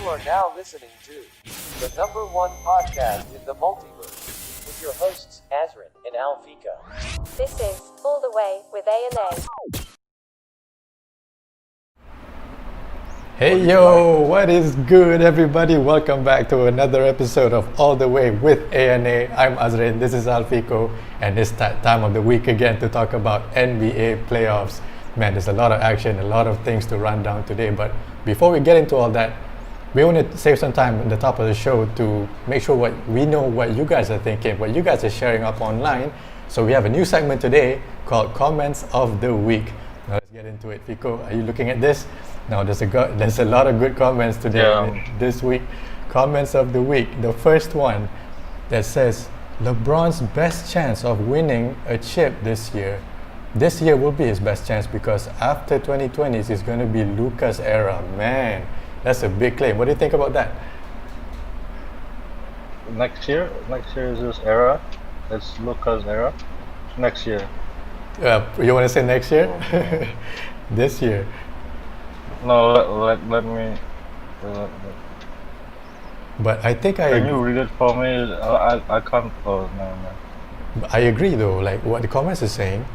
are now listening to the number one podcast in the multiverse with your hosts, Azrin and Alfika. This is All the Way with A&A. Hey yo, what is good everybody? Welcome back to another episode of All the Way with A&A. I'm Azrin, this is Alfico, and it's that time of the week again to talk about NBA playoffs. Man, there's a lot of action, a lot of things to run down today, but before we get into all that, we want to save some time at the top of the show to make sure we know what you guys are thinking, what you guys are sharing up online. So we have a new segment today called Comments of the Week. Now let's get into it. Fico, are you looking at this? Now there's a lot of good comments today this week. Comments of the week. The first one that says LeBron's best chance of winning a chip this year. This year will be his best chance because after 2020 it's going to be Luka's era. Man, that's a big claim. What do you think about that? Next year is his era. It's Luka's era. Next year. You want to say next year? This year. No, let me. But I think Can you read it for me? I can't. Oh no. I agree though. Like what the comments are saying,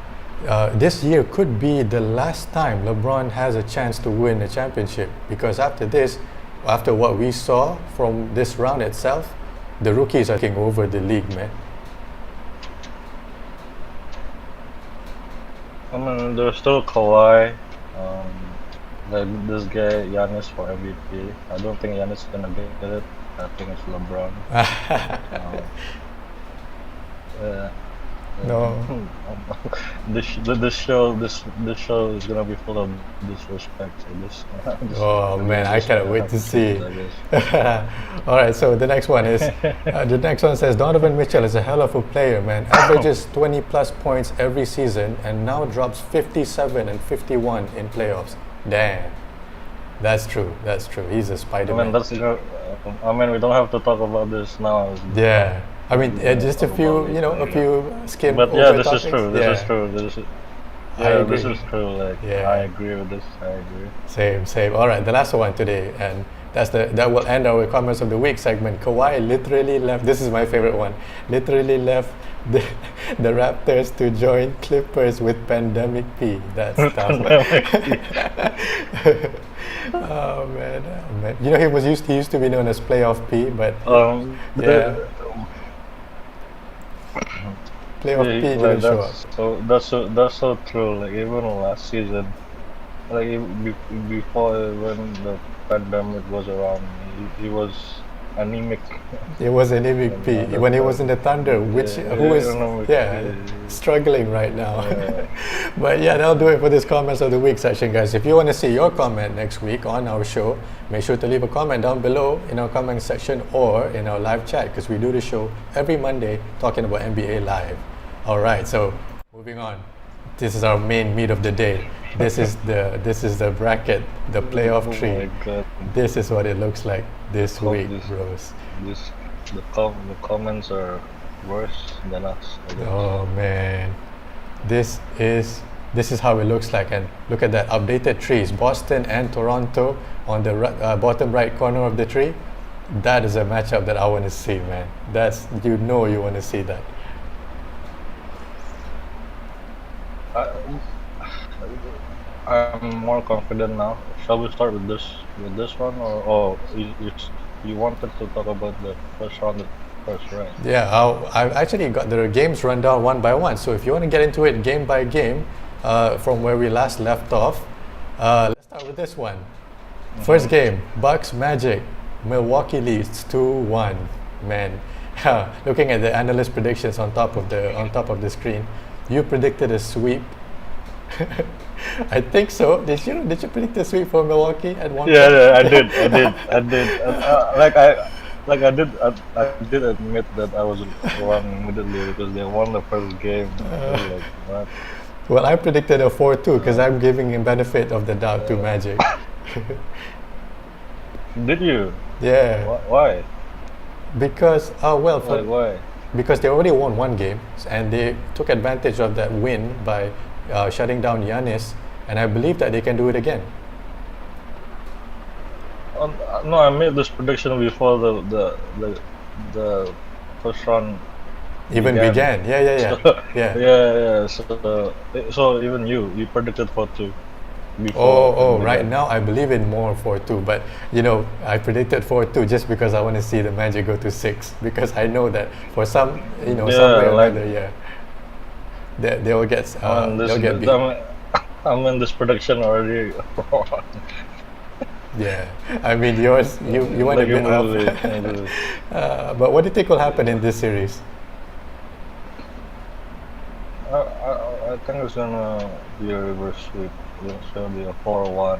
this year could be the last time LeBron has a chance to win a championship because after what we saw from this round itself, the rookies are taking over the league, man. I mean, there's still Kawhi. This guy Giannis for MVP. I don't think Giannis is gonna get it. I think it's LeBron. No. This show is gonna be full of disrespect. Oh man, I cannot wait to see. All right, so the next one is the next one says Donovan Mitchell is a hell of a player, man. Averages 20 plus points every season and now drops 57 and 51 in playoffs. Damn, that's true. He's a Spider-Man. I mean, we don't have to talk about this now. Yeah. I mean, just a few skim. But yeah, this topics. is true. This is true. This is true. Like, Yeah. I agree with this. I agree. Same. All right, the last one today, and that will end our comments of the week segment. Kawhi literally left. This is my favorite one. Literally left the Raptors to join Clippers with Pandemic P. That's tough. Oh man. You know he used to be known as Playoff P, but yeah. Playoff P didn't show up. So that's so true. Like even last season, like before when the pandemic was around, he was anemic. It was anemic P when he was in the Thunder, who is struggling right now. But yeah, that'll do it for this comments of the week section, guys. If you want to see your comment next week on our show, make sure to leave a comment down below in our comment section or in our live chat because we do the show every Monday talking about NBA live. All right, so moving on. This is our main meat of the day. This is the bracket, the playoff tree. This is what it looks like this week, bros. The comments are worse than us. Oh man, this is how it looks like, and look at that updated trees. Boston and Toronto on the bottom right corner of the tree. That is a matchup that I want to see, man. You want to see that. I'm more confident now. Shall we start with this one, or you wanted to talk about the first round first, right? Yeah, I've actually got the games run down one by one. So if you want to get into it game by game, from where we last left off, let's start with this one. First game, Bucks Magic. Milwaukee leads 2-1. Man, looking at the analyst predictions on top of the screen, you predicted a sweep. I think so. Did you predict a sweep for Milwaukee at one point? Yeah, I did. I did admit that I was wrong immediately because they won the first game. What? Well, I predicted a 4-2 because I'm giving him benefit of the doubt to Magic. Did you? Yeah. Why? Because why? Because they already won one game and they took advantage of that win by shutting down Giannis, and I believe that they can do it again. No, I made this prediction before the first round Even began. Yeah, yeah, yeah. So, Yeah. yeah. So even you predicted 4-2 before. Oh, it right began. now I believe in more 4-2, but I predicted 4-2 just because I want to see the Magic go to 6 because I know that for some, some way Yeah, or like another, yeah, they will get I mean, they'll get beat. I mean this prediction already. Yeah, I mean yours, you went a Like bit off. immediately. But what do you think will happen in this series? I think it's gonna be a reverse sweep. It's gonna be a 4-1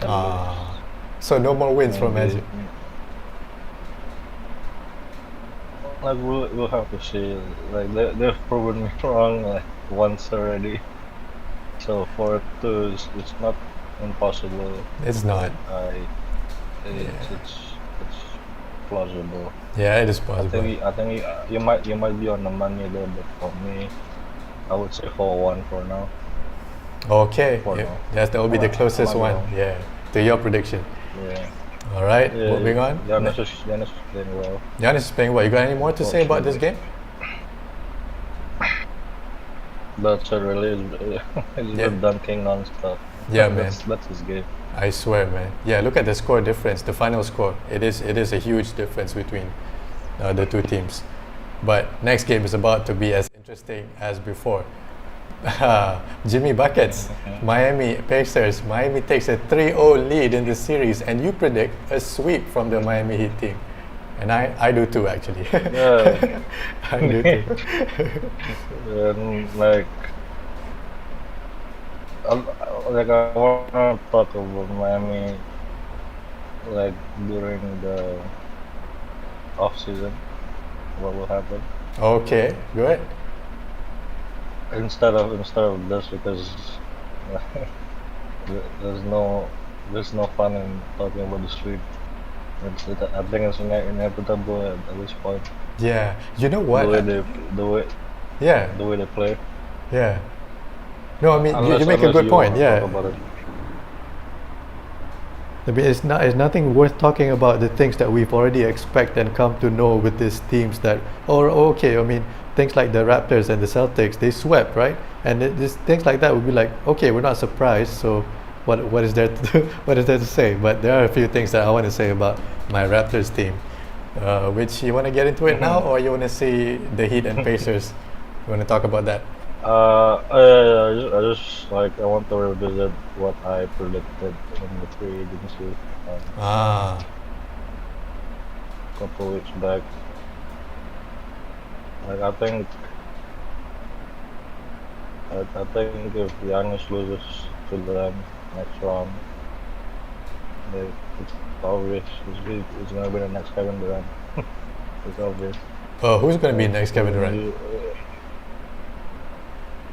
at Ah, so no more wins least. from Maybe. Magic. Like we'll have to see. Like they've proven me wrong like once already. So 4-2 it's not impossible. It's not. It's plausible. Yeah, it is I possible. think you might be on the money there, but for me, I would say 4-1 for now. Okay, For yeah, now. yes, that will be the I closest might be one. wrong. Yeah, to your prediction. Yeah. All right, Yeah, moving on. Giannis is playing well. Giannis is playing well. You got any more to say about this game? That's a really he's Yeah. been dunking non-stop. Yeah, man. That's his game. I swear, man. Yeah, look at the score difference, the final score. It is a huge difference between the two teams. But next game is about to be as interesting as before. Jimmy Buckets, Miami Pacers. Miami takes a 3-0 lead in the series, and you predict a sweep from the Miami Heat team. And I do too, actually. Yeah. I do too. And like I wanna talk about Miami like during the off season. What will happen Okay, good. instead of this because there's no fun in talking about the street. I think it's inevitable at this point. Yeah, you know what? Yeah, the way they play. yeah. No, I mean you Unless make a good you point. wanna Yeah, talk about it. I mean, it's nothing worth talking about the things that we've already expect and come to know with these teams that, or okay, I mean, things like the Raptors and the Celtics, they swept, right? And just things like that would be like, okay, we're not surprised. So, what is there to what is there to say? But there are a few things that I want to say about my Raptors team. Which you want to get into it now, or you want to see the Heat and Pacers? You want to talk about that? I just like I want to revisit what I predicted in the free agency Ah, a couple weeks back. Like I think if Giannis loses to them next round, like, it's obvious it's gonna be the next Kevin Durant. It's obvious. who's going to be next Kevin Durant?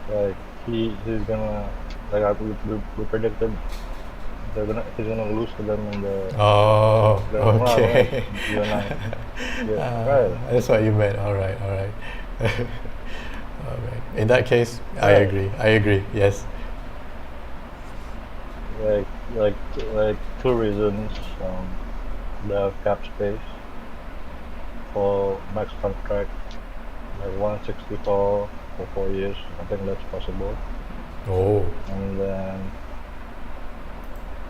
Like he's gonna we predicted he's gonna lose to them in the Oh, round, okay. right? You and I. Yeah, right. That's what you meant. All right, all right. All right. In that case, I Yeah. agree. Yes. Like two reasons. They have cap space for max contract, like 164 for 4 years. I think that's possible. Oh,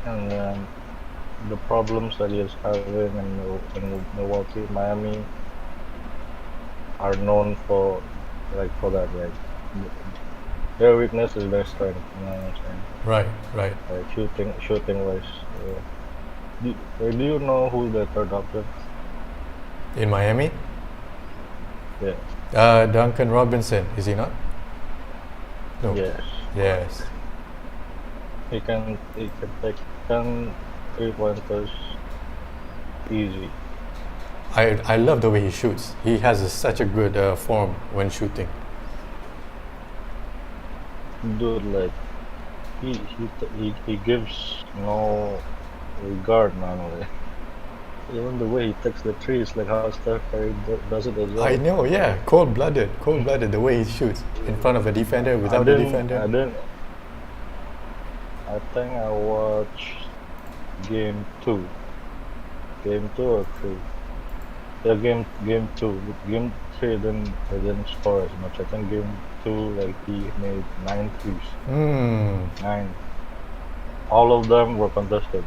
And then the problems that he is having in Milwaukee, Miami are known for that. Like their weakness is their strength. You know what I'm saying? right. Like shooting wise. Do you know who the third option? In Miami, Yeah. Duncan Robinson, is he not? No. Yes. Yes. He can take 10 3-pointers easy. I love the way he shoots. He has such a good form when shooting. Dude, like he gives no regard, man. Like, even the way he takes the trees, like how Steph Curry does it as well. I know, yeah. Cold-blooded. The way he shoots in front of a defender, without a defender. I think I watched game 2 Game 2 or 3? Yeah, game 2. But game 3 didn't score as much. I think game 2 like he made 9 threes. Hmm. 9. All of them were contested.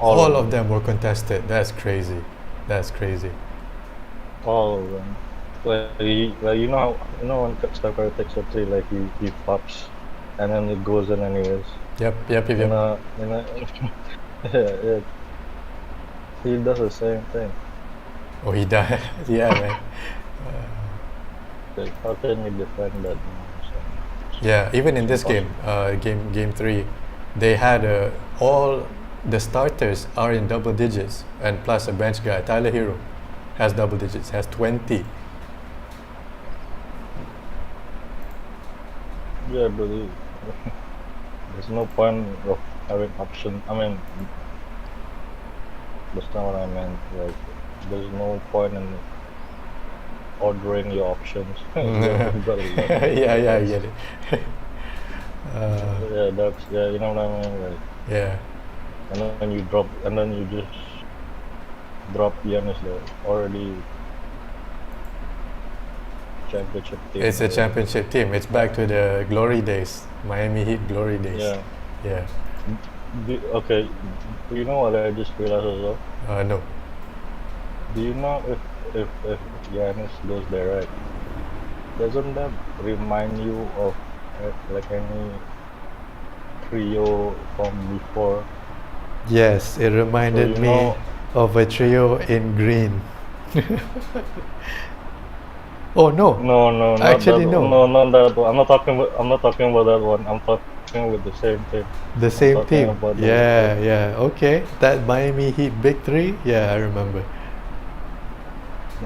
All of them were contested. That's crazy. That's crazy. All of them. Like you know when Steph Curry takes a three, like he flops, and then it goes in anyways. Yep. You know, yeah, he does the same thing. Oh, he died. Yeah, man. Like, how can you defend that? Yeah, even in this game, game 3, they had all the starters are in double digits, and plus a bench guy, Tyler Hero, has double digits, has 20. Yeah, but there's no point of having option. I mean, that's not what I meant. Like, there's no point in ordering your options. You've got to Yeah, I get it. yeah, you know what I mean. Like, Yeah, and then you just drop Giannis there already. Championship team. it's a championship team. It's back to the glory days, Miami Heat glory days. Yeah. Yeah. Okay. You know what I just realized as well? No. Do you know if Giannis goes there, right? Doesn't that remind you of like any trio from before? Yes, it reminded So, you me know- of a trio in green. Oh no. No, not Actually, that no. one. No, not that one. I'm not talking about that one. I'm talking with the same team. The same talking team. about the- Yeah. Okay. That Miami Heat big three. Yeah, I remember.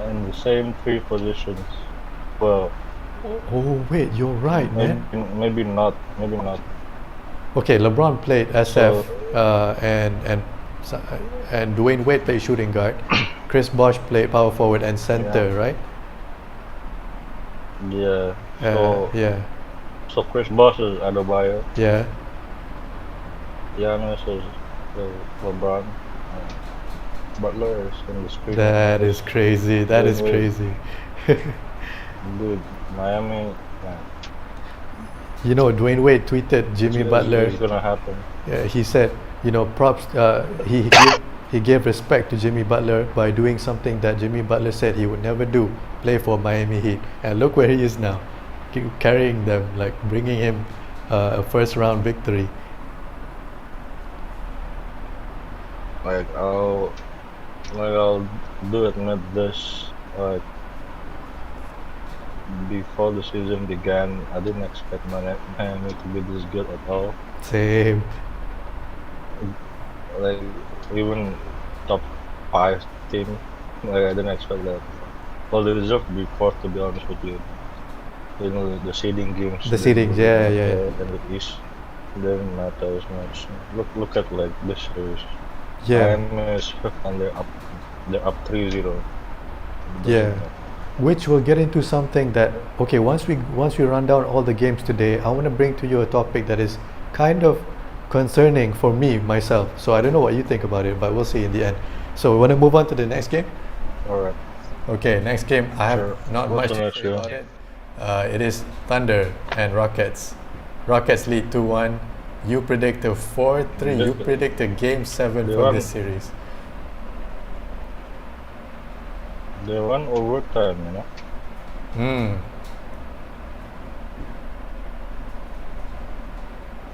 In the same three positions. Well, Oh wait, you're right, man. maybe not. Okay, LeBron played SF, So- and Dwayne Wade played shooting guard. Chris Bosh played power forward and center, Yeah. right? Yeah. So Yeah. so Chris Bosh is Adebayo. Yeah. Giannis is LeBron. Butler is in the screen. That is crazy. That is Wade. crazy. Dude, Miami. You know, Dwayne Wade tweeted Jimmy Butler. It's gonna happen. He said, you know, props. He gave respect to Jimmy Butler by doing something that Jimmy Butler said he would never do: play for Miami Heat. And look where he is now, carrying them, like bringing him a first-round victory. Like I'll do admit this. Like before the season began, I didn't expect Miami to be this good at all. Same. Like even top 5 team, like I didn't expect that. Well, they deserve to be fourth, to be honest with you. You know the seeding games. The seedings, yeah. In the East didn't matter as much. Look at like this series. Yeah. Miami is fifth and they're up 3-0. Yeah. Which we'll get into something that, okay, once we run down all the games today, I want to bring to you a topic that is kind of concerning for me myself. So I don't know what you think about it, but we'll see in the end. So we want to move on to the next game. All right. Okay, next game. I have Sure. not What's much the to next say game? about it. It is Thunder and Rockets. Rockets lead 2-1. You predict a 4-3. You predict a game 7 They for won. this series. They won overtime, you know.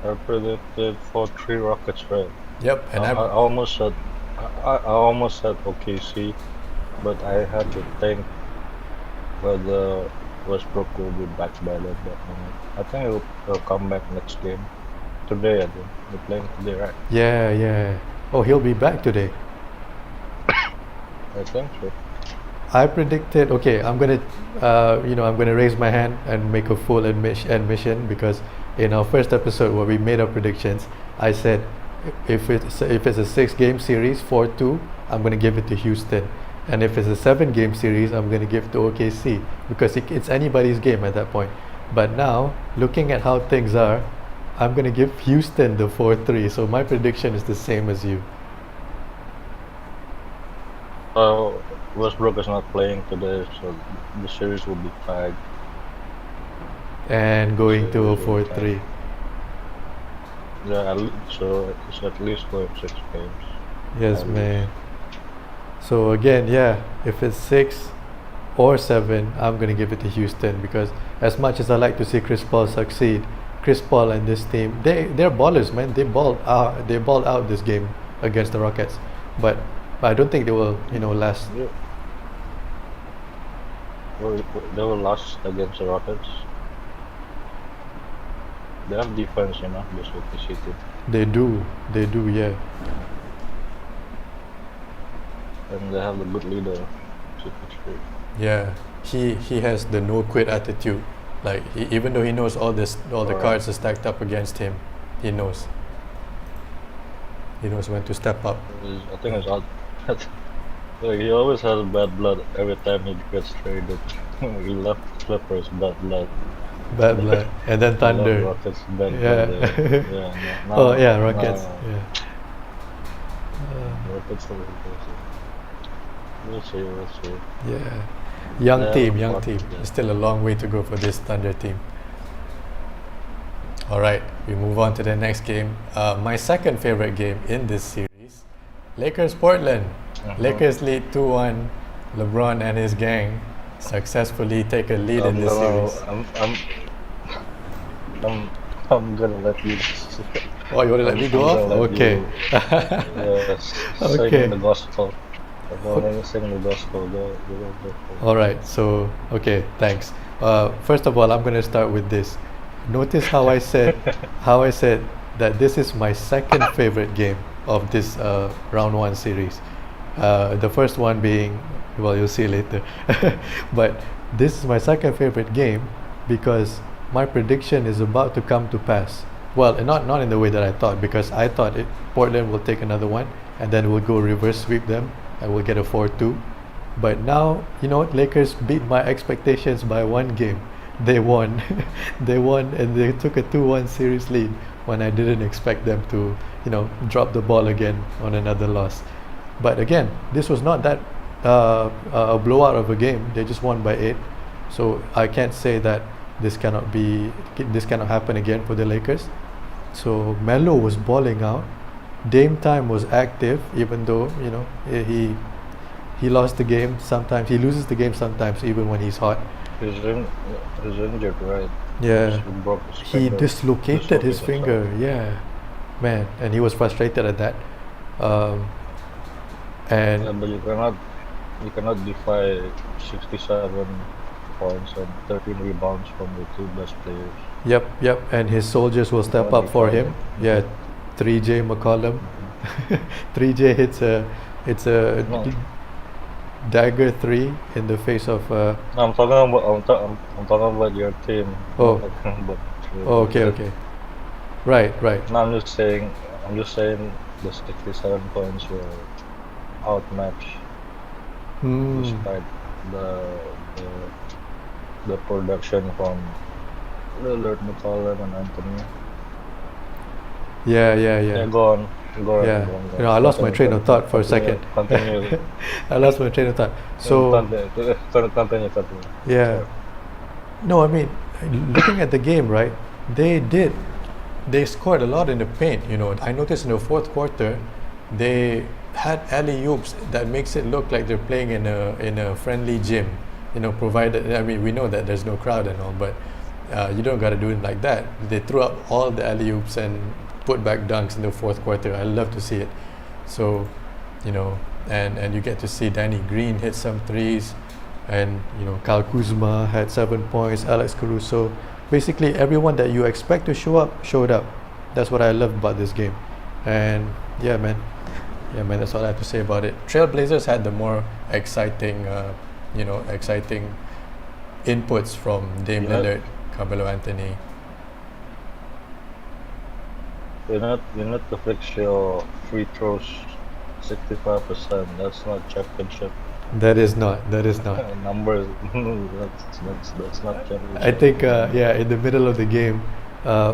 I predicted 4-3 Rockets, right? Yep, and I almost said OKC, but I had to think whether Westbrook will be back by then. But I think he'll come back next game. Today, I think. They're playing today, right? Yeah. Oh, he'll be back today. I think so. I predicted. Okay, I'm gonna raise my hand and make a full admission because in our first episode where we made our predictions, I said if it's a 6-game series, 4-2, I'm gonna give it to Houston, and if it's a 7-game series, I'm gonna give it to OKC because it's anybody's game at that point. But now, looking at how things are, I'm gonna give Houston the 4-3. So my prediction is the same as you. Westbrook is not playing today, so the series will be tied. and going to a Series will be 4-3. tied. Yeah, so it's at least going 6 games. Yes, At least. man. So again, yeah, if it's 6 or 7, I'm gonna give it to Houston because as much as I like to see Chris Paul succeed, Chris Paul and this team, they're ballers, man. They balled out this game against the Rockets, but I don't think they will, last. Yeah. They will last against the Rockets. They have defense, this OKC team. They do, yeah. And they have a good leader, CP3. Yeah, he has the no quit attitude. Like even though he knows all the Alright. cards are stacked up against him, he knows when to step up. I think it's odd. Like, he always has bad blood every time he gets traded. He left Clippers, bad blood. Bad blood, and then He left Thunder. Rockets, bad Yeah. blood. Yeah. Oh yeah, Rockets. Yeah. Rockets are We'll see. Yeah. Young Yeah, team. but- There's still a long way to go for this Thunder team. All right, we move on to the next game. My second favorite game in this series, Lakers-Portland. Lakers lead 2-1. LeBron and his gang successfully take a lead in this series. I'm gonna let you. Oh, you want to let me go I'm off? gonna let Okay. Yes. Okay. Sing the gospel. I'm gonna sing the gospel. Go. All right. So, okay. Thanks. First of all, I'm gonna start with this. Notice how I said that this is my second favorite game of this round 1 series. The first one being, well, you'll see later. But this is my second favorite game because my prediction is about to come to pass. Well, not in the way that I thought, because I thought Portland will take another one and then we'll go reverse sweep them and we'll get a 4-2. But now, you know what? Lakers beat my expectations by 1 game. They won. They won and they took a 2-1 series lead when I didn't expect them to, drop the ball again on another loss. But again, this was not that a blowout of a game. They just won by 8. So I can't say that this cannot happen again for the Lakers. So Melo was balling out. Dame Time was active, even though he lost the game sometimes. He loses the game sometimes, even when he's hot. He's injured, right? Yeah, He broke his he finger. dislocated his Dislocated finger. something. Yeah, man, and he was frustrated at that. Yeah, And but you cannot defy 67 points and 13 rebounds from the 2 best players. yep, and his soldiers will step up for him. Yeah, 3J McCollum. 3J hits a No. dagger 3 in the face of. No, I'm talking about your team. Oh. I'm talking about Oh, okay. Right. No, I'm just saying the 67 points were outmatched Hmm. despite the production from Lillard, McCollum, and Anthony. Yeah. Yeah, go on. Yeah. Go on. I lost my train of thought for a second. Continue. I lost my train of thought. So Continue. yeah. No, I mean, looking at the game, right? They scored a lot in the paint. I noticed in the fourth quarter, they had alley-oops that makes it look like they're playing in a friendly gym. Provided, I mean, we know that there's no crowd and all, but you don't got to do it like that. They threw up all the alley-oops and put back dunks in the fourth quarter. I love to see it. So, and you get to see Danny Green hit some threes, and Kyle Kuzma had 7 points, Alex Caruso. Basically, everyone that you expect to show up showed up. That's what I love about this game. And yeah, man, that's all I have to say about it. Trailblazers had the more exciting, exciting inputs from Dame Yeah. Lillard, Carmelo Anthony. You need to fix your free throws 65%. That's not championship That is not. numbers. that's not championship. I think, in the middle of the game,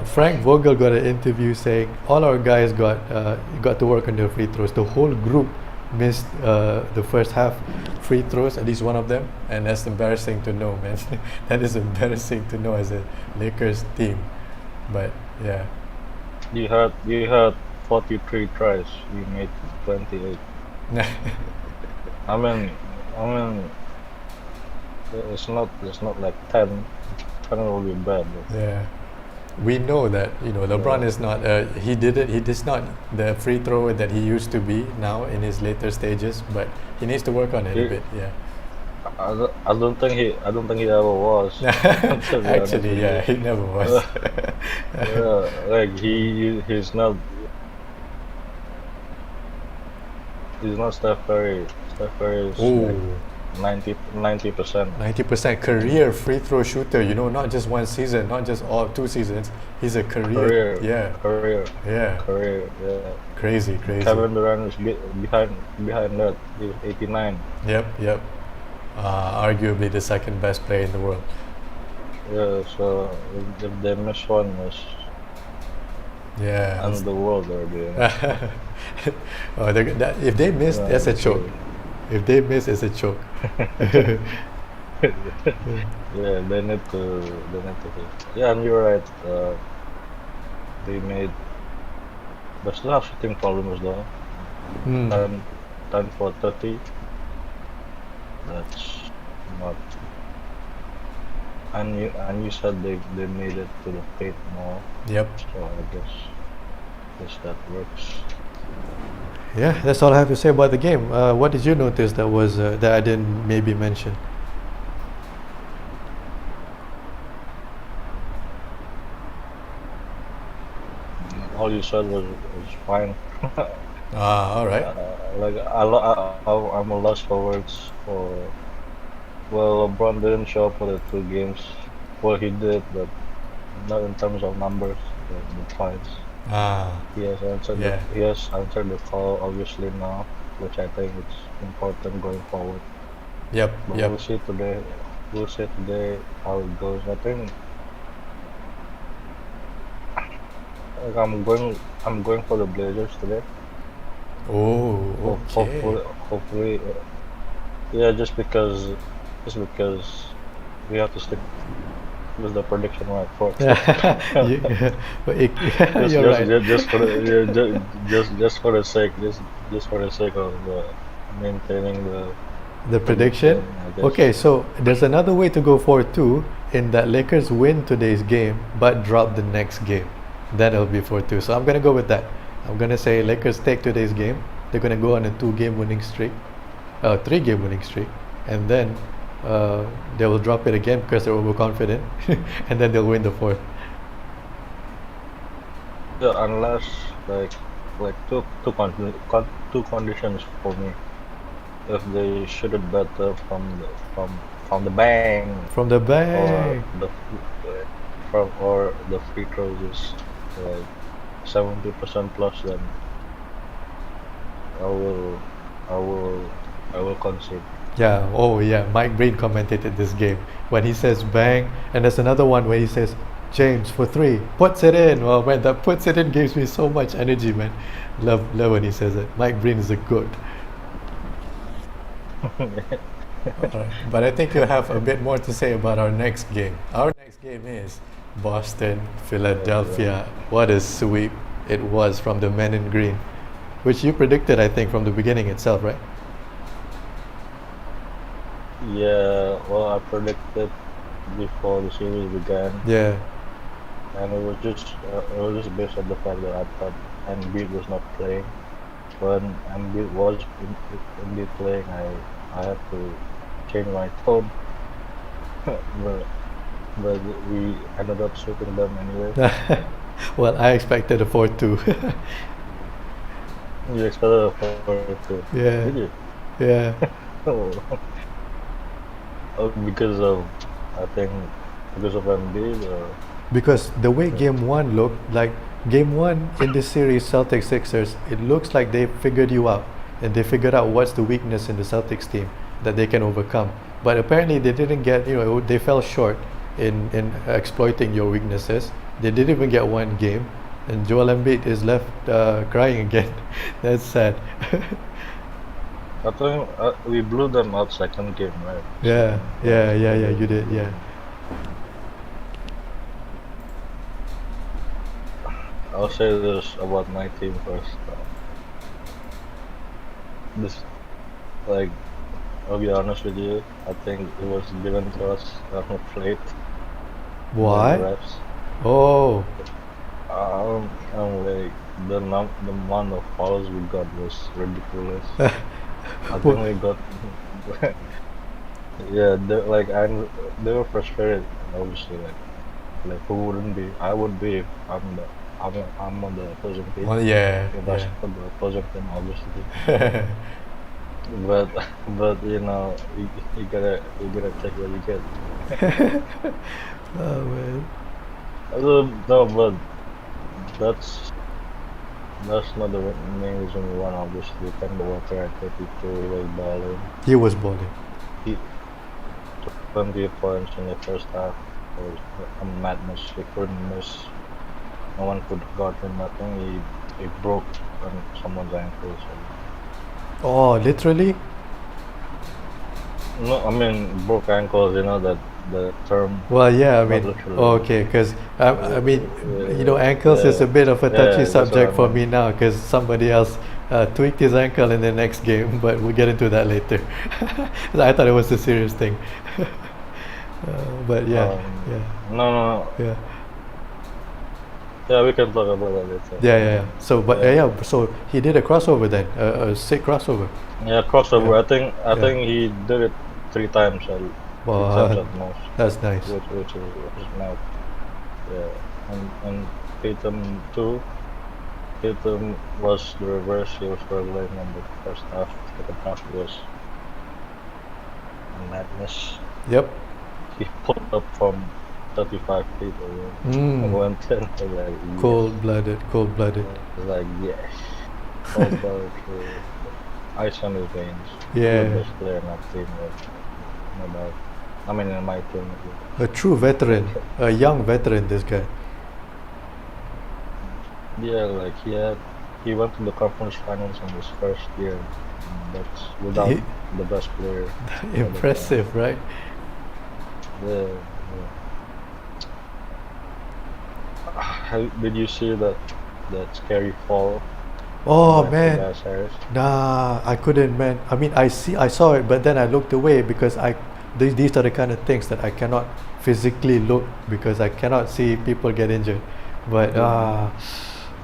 Frank Vogel got an interview saying all our guys got to work on their free throws. The whole group missed the first half free throws, at least one of them, and that's embarrassing to know, man. That is embarrassing to know as a Lakers team. But yeah, You had 43 tries. You made 28. I mean, it's not like 10. 10 will be bad. But yeah. We know that LeBron is not. He is not the free thrower that he used to be now in his later stages, but he needs to work on it a He- bit. Yeah. I don't think he ever was. To be honest with Actually, you. yeah, he never was. Yeah, like he's not Steph Curry. Steph Curry is like Ooh, 90%. 90% career free throw shooter. Not just one season, not just all 2 seasons. He's a career. Yeah, Career. Yeah. crazy. Kevin Durant is behind that. He's 89. Yep. Arguably the second best player in the world. Yeah, so if they miss one, it's Yeah. end of the world already. If they miss, Yeah, that's a so- choke. If they miss, it's a choke. Yeah, they need to. Yeah, and you're right. They still have shooting problems though. Hmm. 10 for 30. That's not. And you said they made it to the paint more, Yep. so I guess that works. Yeah, that's all I have to say about the game. What did you notice that I didn't maybe mention? All you said was fine. All right. Like I'm a loss for words for. Well, LeBron didn't show up for the 2 games. Well, he did, but not in terms of numbers. The points. He has answered. Yeah. He has answered the call obviously now, which I think is important going forward. Yep. But Yep. we'll see today. We'll see today how it goes. I think. Like I'm going for the Blazers today. Oh, okay. Hopefully, yeah. Just because we have to stick with the prediction right for. Yeah, but Just, you're right. just for the just for the sake of maintaining The prediction? I guess. Okay, so there's another way to go for it too, in that Lakers win today's game but drop the next game. That'll be 4-2. So I'm gonna go with that. I'm gonna say Lakers take today's game. They're gonna go on a 2-game winning streak, 3-game winning streak, and then they will drop it again because they're overconfident, and then they'll win the fourth. Yeah, unless like two conditions for me. If they shoot it better from the bang, From the or back. the free throws is like 70% plus, then I will concede. Yeah, oh yeah, Mike Breen commentated this game when he says bang, and there's another one where he says James for 3, puts it in. Oh man, that puts it in gives me so much energy, man. Love when he says it. Mike Breen is a good. Alright, but I think you have a bit more to say about our next game. Our next game is Boston, Philadelphia. What a sweep it was from the men in green, which you predicted, I think, from the beginning itself, right? Yeah, well, I predicted before the series began, Yeah. and it was just based on the fact that I thought Embiid was not playing. When Embiid was indeed playing, I had to change my tone, but we ended up sweeping them anyway. Well, I expected a 4-2. You expected a 4-2? Yeah. Did you? Yeah. Oh, because of Embiid, or Because the way game one looked, like game one in this series, Celtics Sixers, it looks like they figured you out and they figured out what's the weakness in the Celtics team that they can overcome. But apparently they didn't get, they fell short in exploiting your weaknesses. They didn't even get one game, and Joel Embiid is left crying again. That's sad. I think we blew them out second game, right? Yeah, Second, yeah. You did, yeah. I'll say this about my team first. This, like, I'll be honest with you. I think it was given to us on a plate by the Why? refs. Oh, I'm like the amount of fouls we got was ridiculous. I think we got yeah. They were frustrated. Obviously, like who wouldn't be? I would be if I'm on the opposing team. well, yeah, If I yeah. support the opposing team, obviously. But you gotta take what you get. Oh man. No, but that's not the main reason we won. Obviously, Kemba Walker at 32 was balling. He was balling. He 20 points in the first half. It was a madness. He couldn't miss. No one could guard him. I think he broke someone's ankle. So. Oh, literally? No, I mean broke ankles. You know that the term. Well, yeah, I Not mean, literally. okay, because I mean, ankles is a bit of a touchy Yeah, that's what subject I for meant. me now because somebody else tweaked his ankle in the next game, but we'll get into that later. I thought it was a serious thing. But yeah, No. yeah. Yeah, we can talk about that later. Yeah. So, but so he did a crossover then, a sick crossover. Yeah, crossover. Yeah. I think he did it 3 times, three times at most, That's nice. which is mad. Yeah, and Tatum too. Tatum was the reverse. He was struggling in the first half. Second half was madness. Yep. He pulled up from 35 feet away and went in. I was like, yes. Cold-blooded. I was like, yes. Cold-blooded. Ice on his veins. Yeah. The best player in that team. No doubt. I mean, in my team. A true veteran, a young veteran. This guy. Yeah, like he went to the conference finals in his first year. That's without the best player. Impressive, right? Yeah. Did you see that scary fall? Oh by man, Tobias Harris? nah, I couldn't, man. I mean, I saw it, but then I looked away because these are the kind of things that I cannot physically look because I cannot see people get injured. But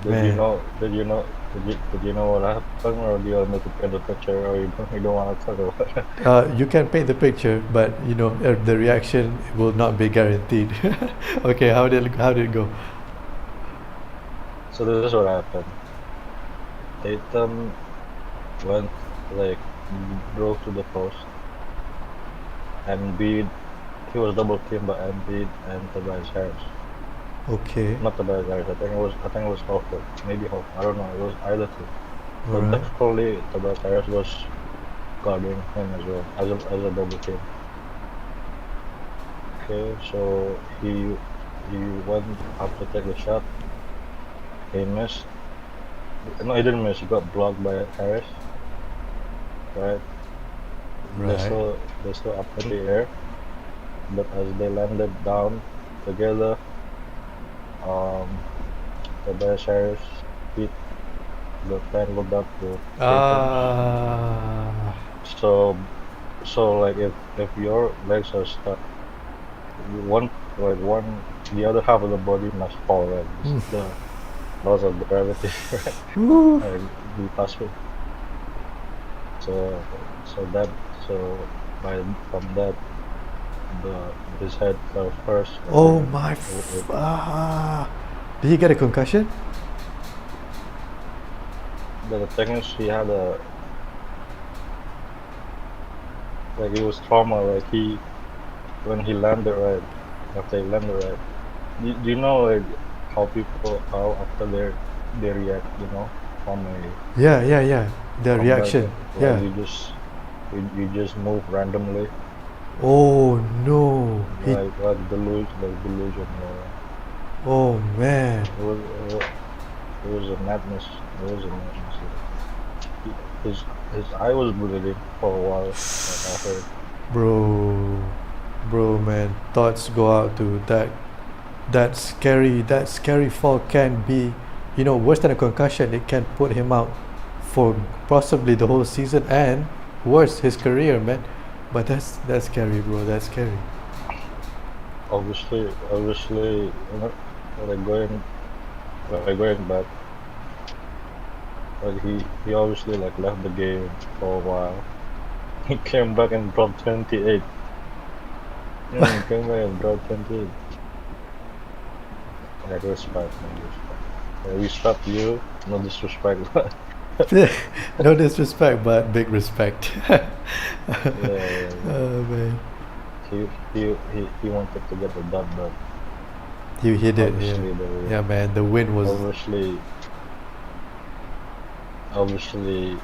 Did man. Did you know what happened, or do you want me to paint the picture, or you don't want to talk about it? You can paint the picture, but the reaction will not be guaranteed. Okay, how did it go? So this is what happened. Tatum went drove to the post. Embiid, he was double teamed by Embiid and Tobias Harris. Okay. Not Tobias Harris. I think it was Horford. Maybe Horford. I don't know. It was either two. But Alright. definitely Tobias Harris was guarding him as well as a double team. Okay, so he went up to take the shot. He missed. No, he didn't miss. He got blocked by Harris. Right. They're still up in the air, but as they landed down together, Tobias Harris feet got tangled up with Tatum. So like if your legs are stuck, the other half of the body must fall, right? It's the laws of gravity, right? Like, you pass through. So from that, his head fell first. Oh my! Did he get a concussion? The thing is, he had it was trauma. When he landed right, after he landed right. Do you know how after they react? From a Yeah. The from reaction. that, Yeah. you just move randomly. Oh no! Like delusion. Oh man! It was a madness. It was a madness. his his eye was bleeding for a while. Like I heard. Bro, man, thoughts go out to that scary fall can be, worse than a concussion. It can put him out for possibly the whole season and worse, his career, man. But that's scary, bro. That's scary. Obviously, like going back, like he obviously like left the game for a while. He came back and dropped 28. Yeah, he came back and dropped 28. Like respect, man, respect. We respect you, no disrespect. No disrespect, but big respect. Yeah. Oh man, He wanted to get the dub, but he did. obviously Yeah, man. The win was. obviously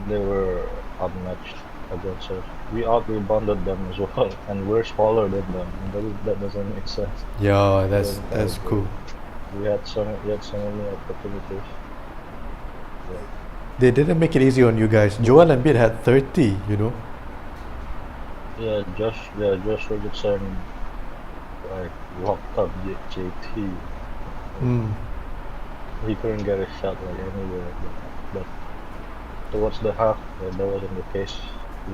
they were outmatched against us. We out-rebounded them as well, and we're smaller than them. That doesn't make sense. Yeah, that's Yeah, cool. We had so many opportunities. They didn't make it easy on you guys. Joel Embiid had 30. Yeah, Josh Richardson like locked up JT. Mm. He couldn't get a shot like anywhere. But towards the half, that wasn't the case. He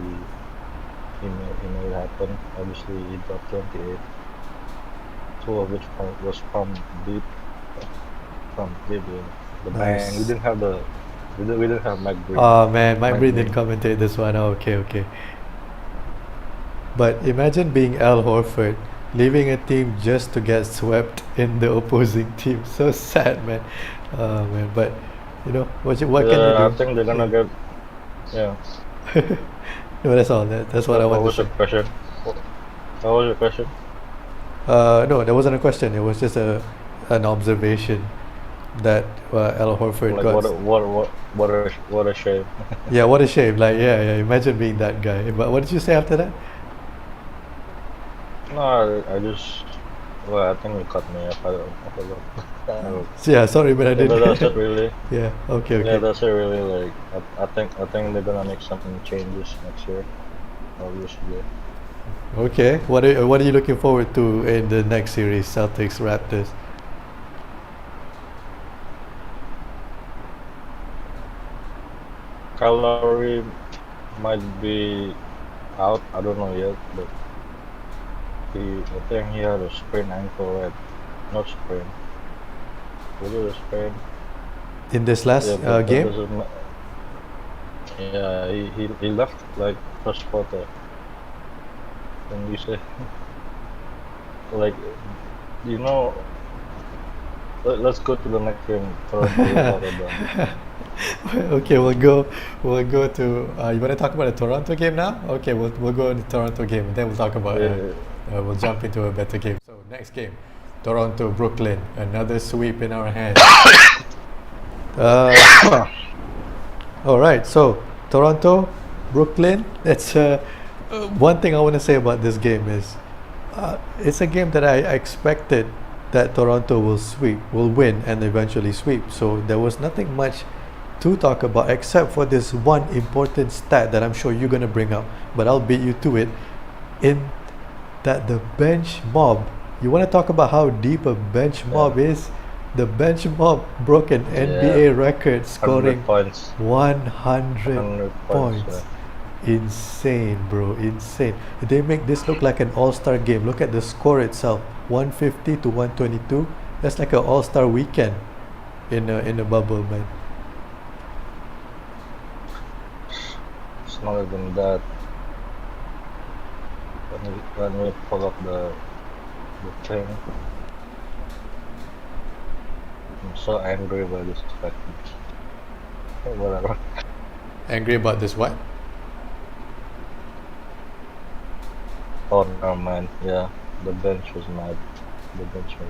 made it happen. Obviously, he dropped 28. Two of which was from deep. Yeah. The Nice. bang. We didn't have Mike Green. Oh man, my Mike brain didn't Green. commentate this one. Oh, okay. But imagine being Al Horford, leaving a team just to get swept in the opposing team. So sad, man. Oh man, but what can you do? I think they're gonna get. Yeah. No, that's all. That's what I What want was to your say. question? What was your question? No, that wasn't a question. It was just an observation that Al Horford Like got. what a shame. Yeah, what a shame. Like, yeah. Imagine being that guy. But what did you say after that? No, I just. Well, I think you cut me off. I forgot. No. Yeah, sorry, but I Yeah, didn't. that's it really. Yeah. Okay. Yeah, that's it really. Like I think they're gonna make some changes next year. Obviously. Okay. What are you looking forward to in the next series, Celtics Raptors? Kyle Lowry might be out. I don't know yet, but I think he had a sprained ankle, right? Not sprain. Was it a sprain? In this last Yeah, but that game? doesn't Yeah, he left like first quarter. And you say, like, let's go to the next game. Okay, we'll go to. You want to talk about the Toronto game now? Okay, we'll go to the Toronto game and then we'll talk about. We'll jump into a better game. So next game, Toronto Brooklyn, another sweep in our hands. All right, so Toronto, Brooklyn. That's one thing I want to say about this game is it's a game that I expected that Toronto will win and eventually sweep. So there was nothing much to talk about except for this one important stat that I'm sure you're gonna bring up, but I'll beat you to it. In that the bench mob. You want to talk about how deep a bench mob is? The bench mob broke an NBA record, scoring 100 points. Insane, bro, insane. They make this look like an all-star game. Look at the score itself, 150 to 122. That's like an all-star weekend in a bubble, man. It's not even that. When we pull up the thing, I'm so angry by this fact. Whatever. Angry about this what? Oh no, man. Yeah, the bench was mad. The bench was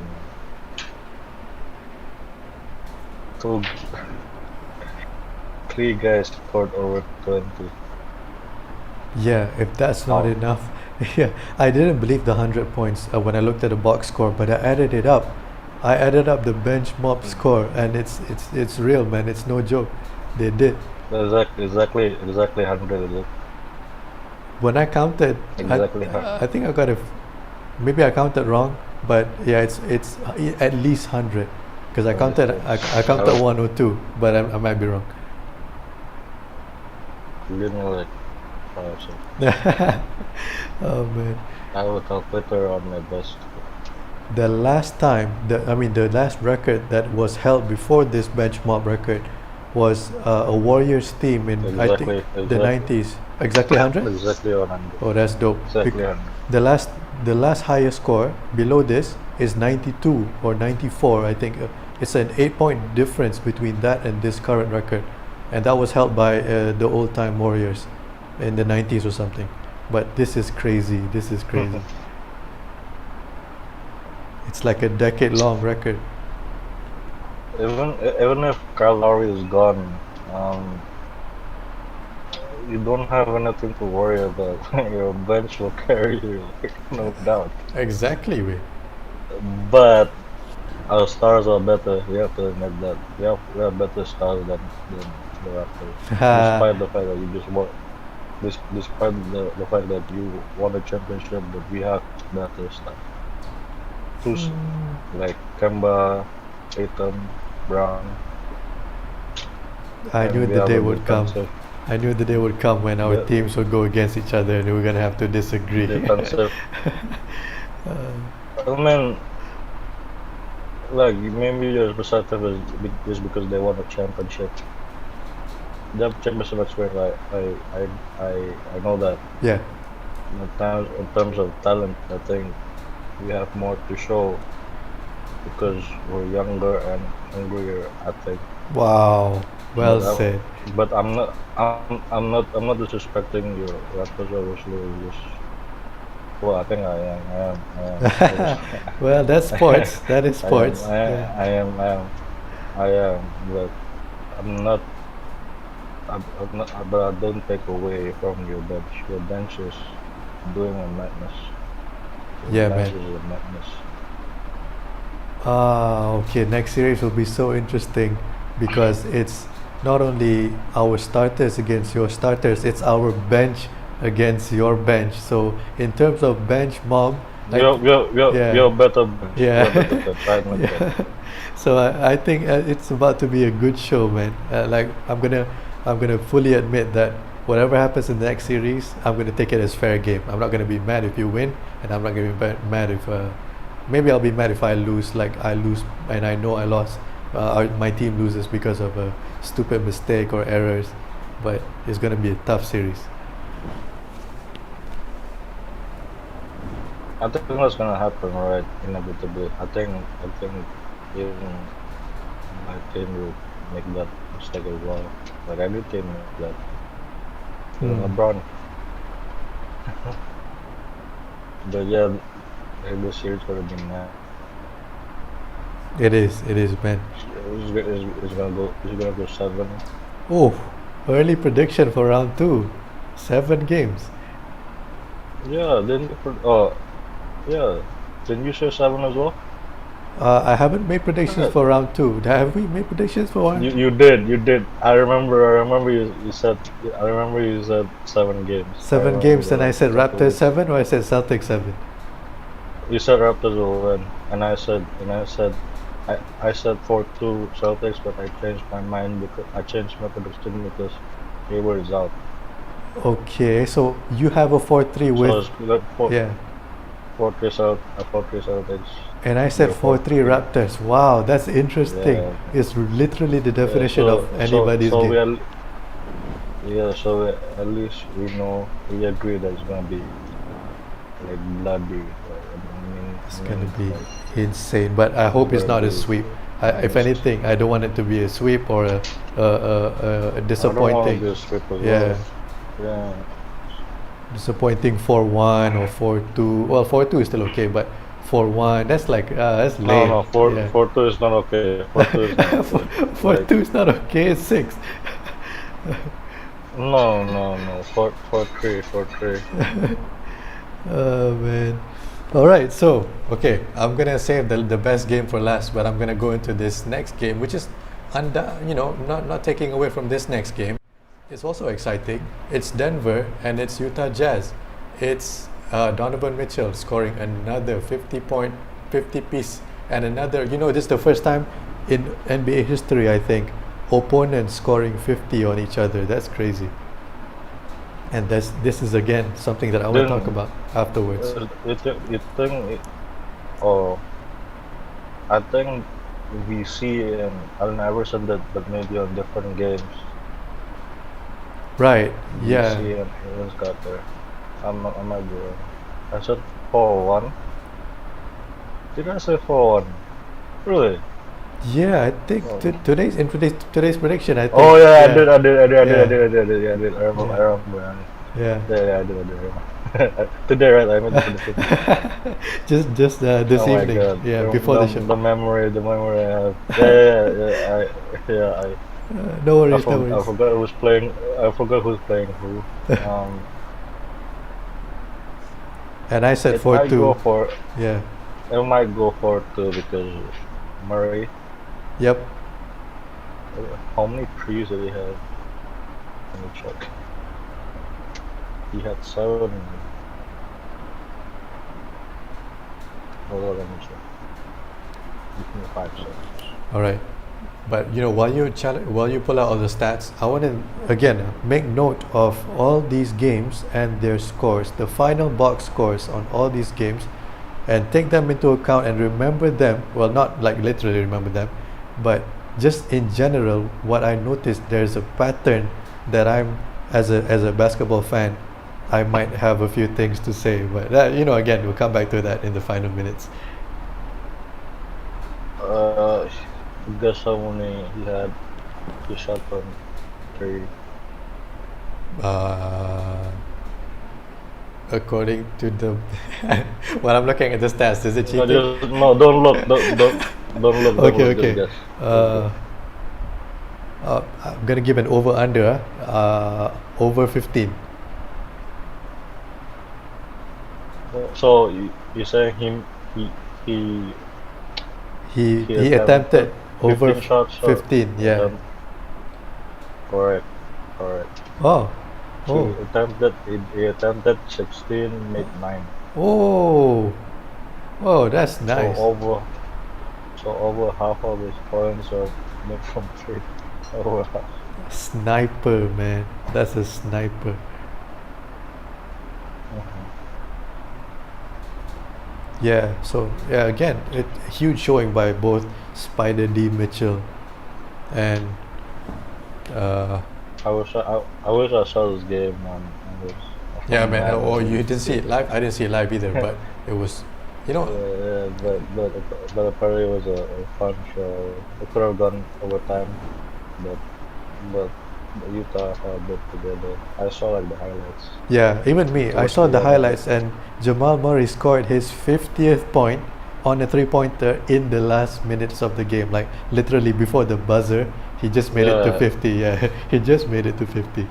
mad. 3 guys scored over 20. Yeah, if that's not enough. Yeah, I didn't believe the 100 points when I looked at the box score, but I added it up. I added up the bench mob score, and it's real, man. It's no joke. They did. Exactly 100. Is it? When I counted, Exactly. I think I got it. Maybe I counted wrong, but yeah, it's at least 100 because I counted I counted Oh. 102, but I might be wrong. You know, like, so Oh man. I have a calculator on my desk. The last time, the last record that was held before this bench mob record was a Warriors team in I think Exactly, the 90s. Exactly 100? Exactly 100. Oh, that's dope. Exactly 100. The last highest score below this is 92 or 94, I think. It's an 8-point difference between that and this current record, and that was held by the old-time Warriors in the 90s or something. But this is crazy. This is crazy. It's like a decade-long record. Even if Kyle Lowry is gone, you don't have anything to worry about. Your bench will carry you, like, no doubt. Exactly, way. But our stars are better. We have to admit that. We have better stars than the Raptors. Despite the fact that you just won, despite the fact that you won a championship, but we have better stuff. Like Kemba, Tatum, Brown. I and knew we the have day a would come. defensive- I knew the day would come when our Yeah. teams would go against each other and we were gonna have to disagree. defensive. I mean, like maybe your perspective is just because they won a championship. They have championship experience. I know that. Yeah. In terms of talent, I think we have more to show because we're younger and hungrier. I think. Wow. Well But I- said. But I'm not disrespecting your Raptors, obviously. Well, I think I am. Well, that's sports. That is sports. Yeah. I am. But I'm not. But I don't take away from your bench. Your bench is doing a madness. Yeah, bench man. is a madness. Okay. Next series will be so interesting because it's not only our starters against your starters, it's our bench against your bench. So in terms of bench mob, like, yeah. You're better bench. Yeah. You're better bench. I admit that. yeah. So I think it's about to be a good show, man. Like I'm gonna fully admit that whatever happens in the next series, I'm gonna take it as fair game. I'm not gonna be mad if you win, and I'm not gonna be mad if maybe I'll be mad if I lose. Like I lose and I know I lost. My team loses because of a stupid mistake or errors, but it's gonna be a tough series. I think that's gonna happen, right? Inevitably. I think even my team will make that mistake as well. Like every team makes that. LeBron. But yeah, the series gonna be mad. It is, man. It's gonna go 7. Oh, early prediction for round 2, 7 games. Yeah, yeah. Didn't you say 7 as well? I haven't made predictions Okay. for round 2. Have we made predictions for one? You did. I remember you said 7 games. 7 games, and I said Raptors 7, or I said Celtics 7. You said Raptors will win, and I said 4-2 Celtics, but I changed my mind because I changed my prediction because Hayward is out. Okay, so you have a 4-3 So with it's like yeah, 4-3 Celtics. and I said Yeah, 4-3 Raptors. Wow, that's interesting. Yeah. It's literally the definition Yeah, of anybody's so game. So at least we agree that it's gonna be like bloody. It's gonna be insane, but I hope it's not a sweep. If anything, I don't want it to be a sweep or a I don't want disappointing. to sweep as Yeah. well. Yeah. Disappointing 4-1 or 4-2. Well, 4-2 is still okay, but 4-1, that's like that's lame. No, 4-2 is not okay. 4-2 is not okay. 4-2 is not okay. It's 6. No. 4-3. Oh man. All right, so okay, I'm gonna save the best game for last, but I'm gonna go into this next game, which is not taking away from this next game, it's also exciting. It's Denver and it's Utah Jazz. It's Donovan Mitchell scoring another 50 piece, and another. This is the first time in NBA history, I think, opponents scoring 50 on each other. That's crazy. And this is again something that I will talk about afterwards. I think we see Allen Iverson that maybe on different games. Right. Yeah. We see Evans got there. I might be wrong. I said 4-1. Did I say 4-1? Really? Yeah, I think today's prediction. I think. Oh yeah, yeah. I did. Yeah. I remember. Yeah. Yeah, I did. Today, right? I made the decision. just this Oh my evening. God. Yeah, before the show. The memory I have. Yeah. No I worries, no forgot worries. who's playing. I forgot who's playing who. And I said It might go 4-2. for. Yeah. It might go 4-2 because Murray. Yep. How many trees did he have? Let me check. He had 7. Hold on, let me check. Give me 5 seconds. All right. But while you pull out all the stats, I want to again make note of all these games and their scores, the final box scores on all these games, and take them into account and remember them. Well, not like literally remember them, but just in general, what I noticed, there's a pattern that I'm as a basketball fan, I might have a few things to say, but that, again, we'll come back to that in the final minutes. Guess how many he had? He shot from 3. According to the when I'm looking at the stats, is it cheating? No, don't look. Don't look. Okay. Just guess. I'm gonna give an over under over 15. So you're saying He attempted over 15 shots. 15. Yeah. Correct. Oh. He attempted 16, made 9. Oh, that's nice. So over half of his points are made from 3. Over half. Sniper, man. That's a sniper. Yeah, so again, huge showing by both Spider D Mitchell and I wish I saw this game on this. yeah, man. Oh, you didn't see it live? I didn't see it live either, but it was, Yeah, but apparently it was a fun show. It could have gone overtime, but Utah held it together. I saw like the highlights. yeah, even me. I saw the highlights, and Jamal Murray scored his 50th point on a 3-pointer in the last minutes of the game, like literally before the buzzer. He just made it to Yeah. 50. Yeah, he just made it to 50.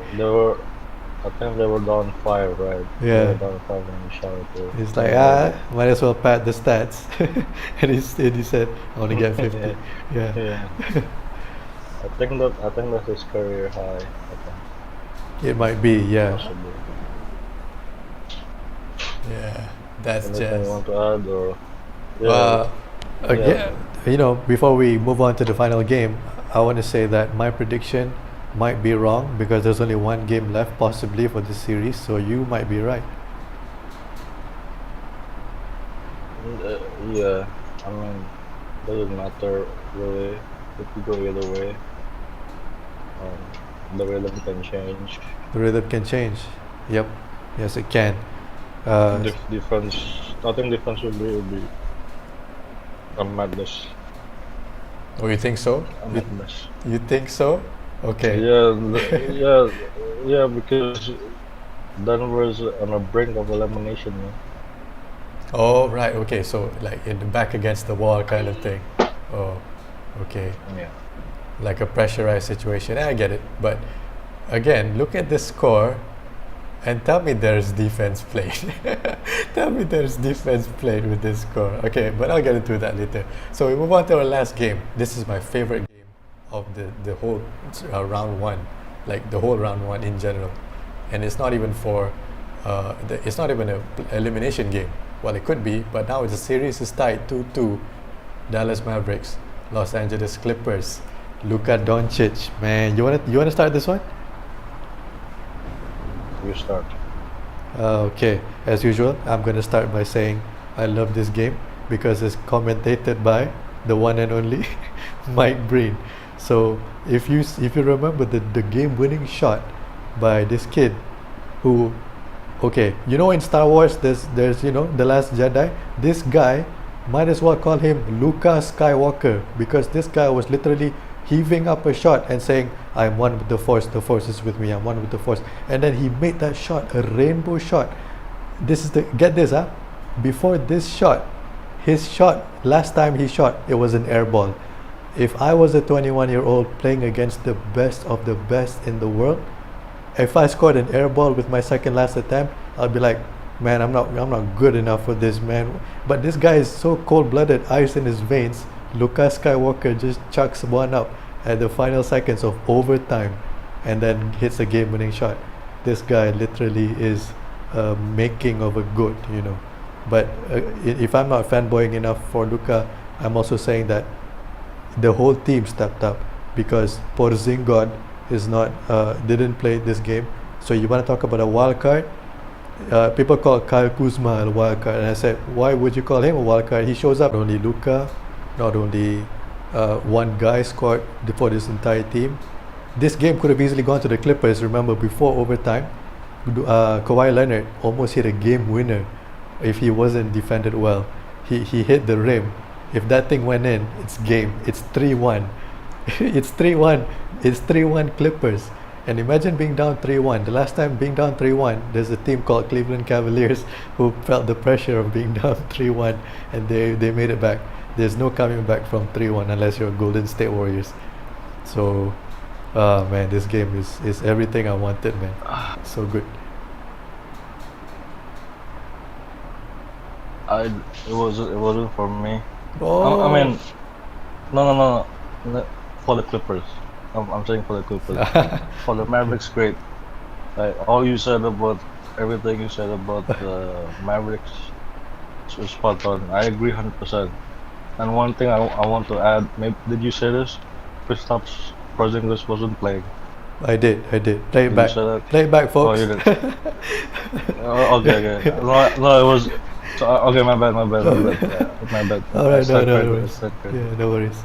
I think they were down 5, right? Yeah. They were down 5 when he shot it. He's like, might as well pad the stats. and he said, I want to get 50. Yeah. Yeah. I think that's his career high. I think It might be, yeah. possibly. Yeah, that's Anything you just. want to add or? Again, before we move on to the final game, I want to say that my prediction might be wrong because there's only one game left possibly for this series, so you might be right. Yeah, I mean, doesn't matter really if you go either way. The rhythm can change. The rhythm can change. Yep. Yes, it can. Defense, I think defense will be a madness. Oh, you think so? A madness. You think so? Okay. Yeah, because Denver's on the brink of elimination. Man. Oh, right. Okay. So, like in the back against the wall kind of thing. Oh, okay. Yeah. Like a pressurized situation. I get it. But again, look at the score and tell me there's defense played. Tell me there's defense played with this score. Okay, but I'll get into that later. So we move on to our last game. This is my favorite game of the whole round one, like the whole round one in general. And it's not even for it's not even a elimination game. Well, it could be, but now the series is tied 2-2. Dallas Mavericks, Los Angeles Clippers, Luka Doncic. Man, you wanna start this one? You start. Okay, as usual, I'm gonna start by saying I love this game because it's commentated by the one and only Mike Breen. So if you remember the game-winning shot by this kid, who, okay, you know in Star Wars there's The Last Jedi. This guy, might as well call him Luka Skywalker, because this guy was literally heaving up a shot and saying, I'm one with the Force is with me, I'm one with the Force. And then he made that shot a rainbow shot. Get this, before this shot, his shot, last time he shot, it was an air ball. If I was a 21-year-old playing against the best of the best in the world, if I scored an air ball with my second last attempt, I'd be like, man, I'm not good enough for this, man. But this guy is so cold-blooded, ice in his veins. Luka Skywalker just chucks one up at the final seconds of overtime and then hits a game-winning shot. This guy literally is making of a goat, But if I'm not fanboying enough for Luka, I'm also saying that the whole team stepped up, because Porzingis is not didn't play this game. So you want to talk about a wild card? People call Kyle Kuzma a wild card, and I said, why would you call him a wild card? He shows up. Not only Luka, not only one guy scored for this entire team. This game could have easily gone to the Clippers. Remember, before overtime, Kawhi Leonard almost hit a game winner if he wasn't defended well. He hit the rim. If that thing went in, it's game. It's 3-1. It's 3-1. It's 3-1 Clippers. And imagine being down 3-1. The last time being down 3-1, there's a team called Cleveland Cavaliers who felt the pressure of being down 3-1, and they made it back. There's no coming back from 3-1 unless you're Golden State Warriors. So, man, this game is everything I wanted, man. So good. It wasn't for me. Oh. I mean, no. For the Clippers. I'm saying for the Clippers. For the Mavericks, great. Like all you said about everything you said about the Mavericks was spot on. I agree 100%. And one thing I want to add, maybe did you say this? Kristaps Porzingis wasn't playing. I did. Play it Did back. you say that? Play it back, Oh, folks. you did. Okay. No, it was. So, okay, my bad. Yeah, my bad. Alright, no Second, worries. second. Yeah, no worries.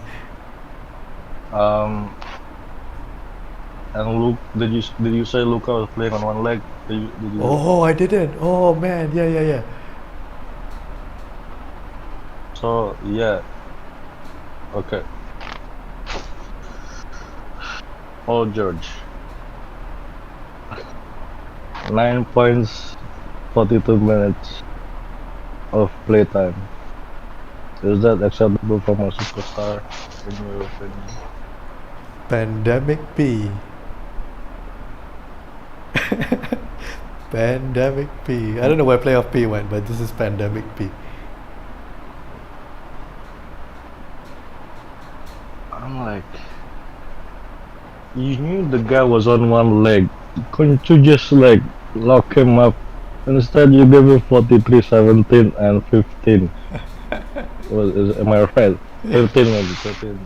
And Luke, did you say Luka was playing on one leg? Did you? Oh, I didn't. Oh man, yeah. So yeah. Okay. Paul George. 9 points, 42 minutes of playtime. Is that acceptable from a superstar, in your opinion? Pandemic P. Pandemic P. I don't know where Playoff P went, but this is Pandemic P. I'm like, you knew the guy was on one leg. Couldn't you just like lock him up? Instead, you gave him 43, 17, and 15. Am I right? 13 maybe. 13.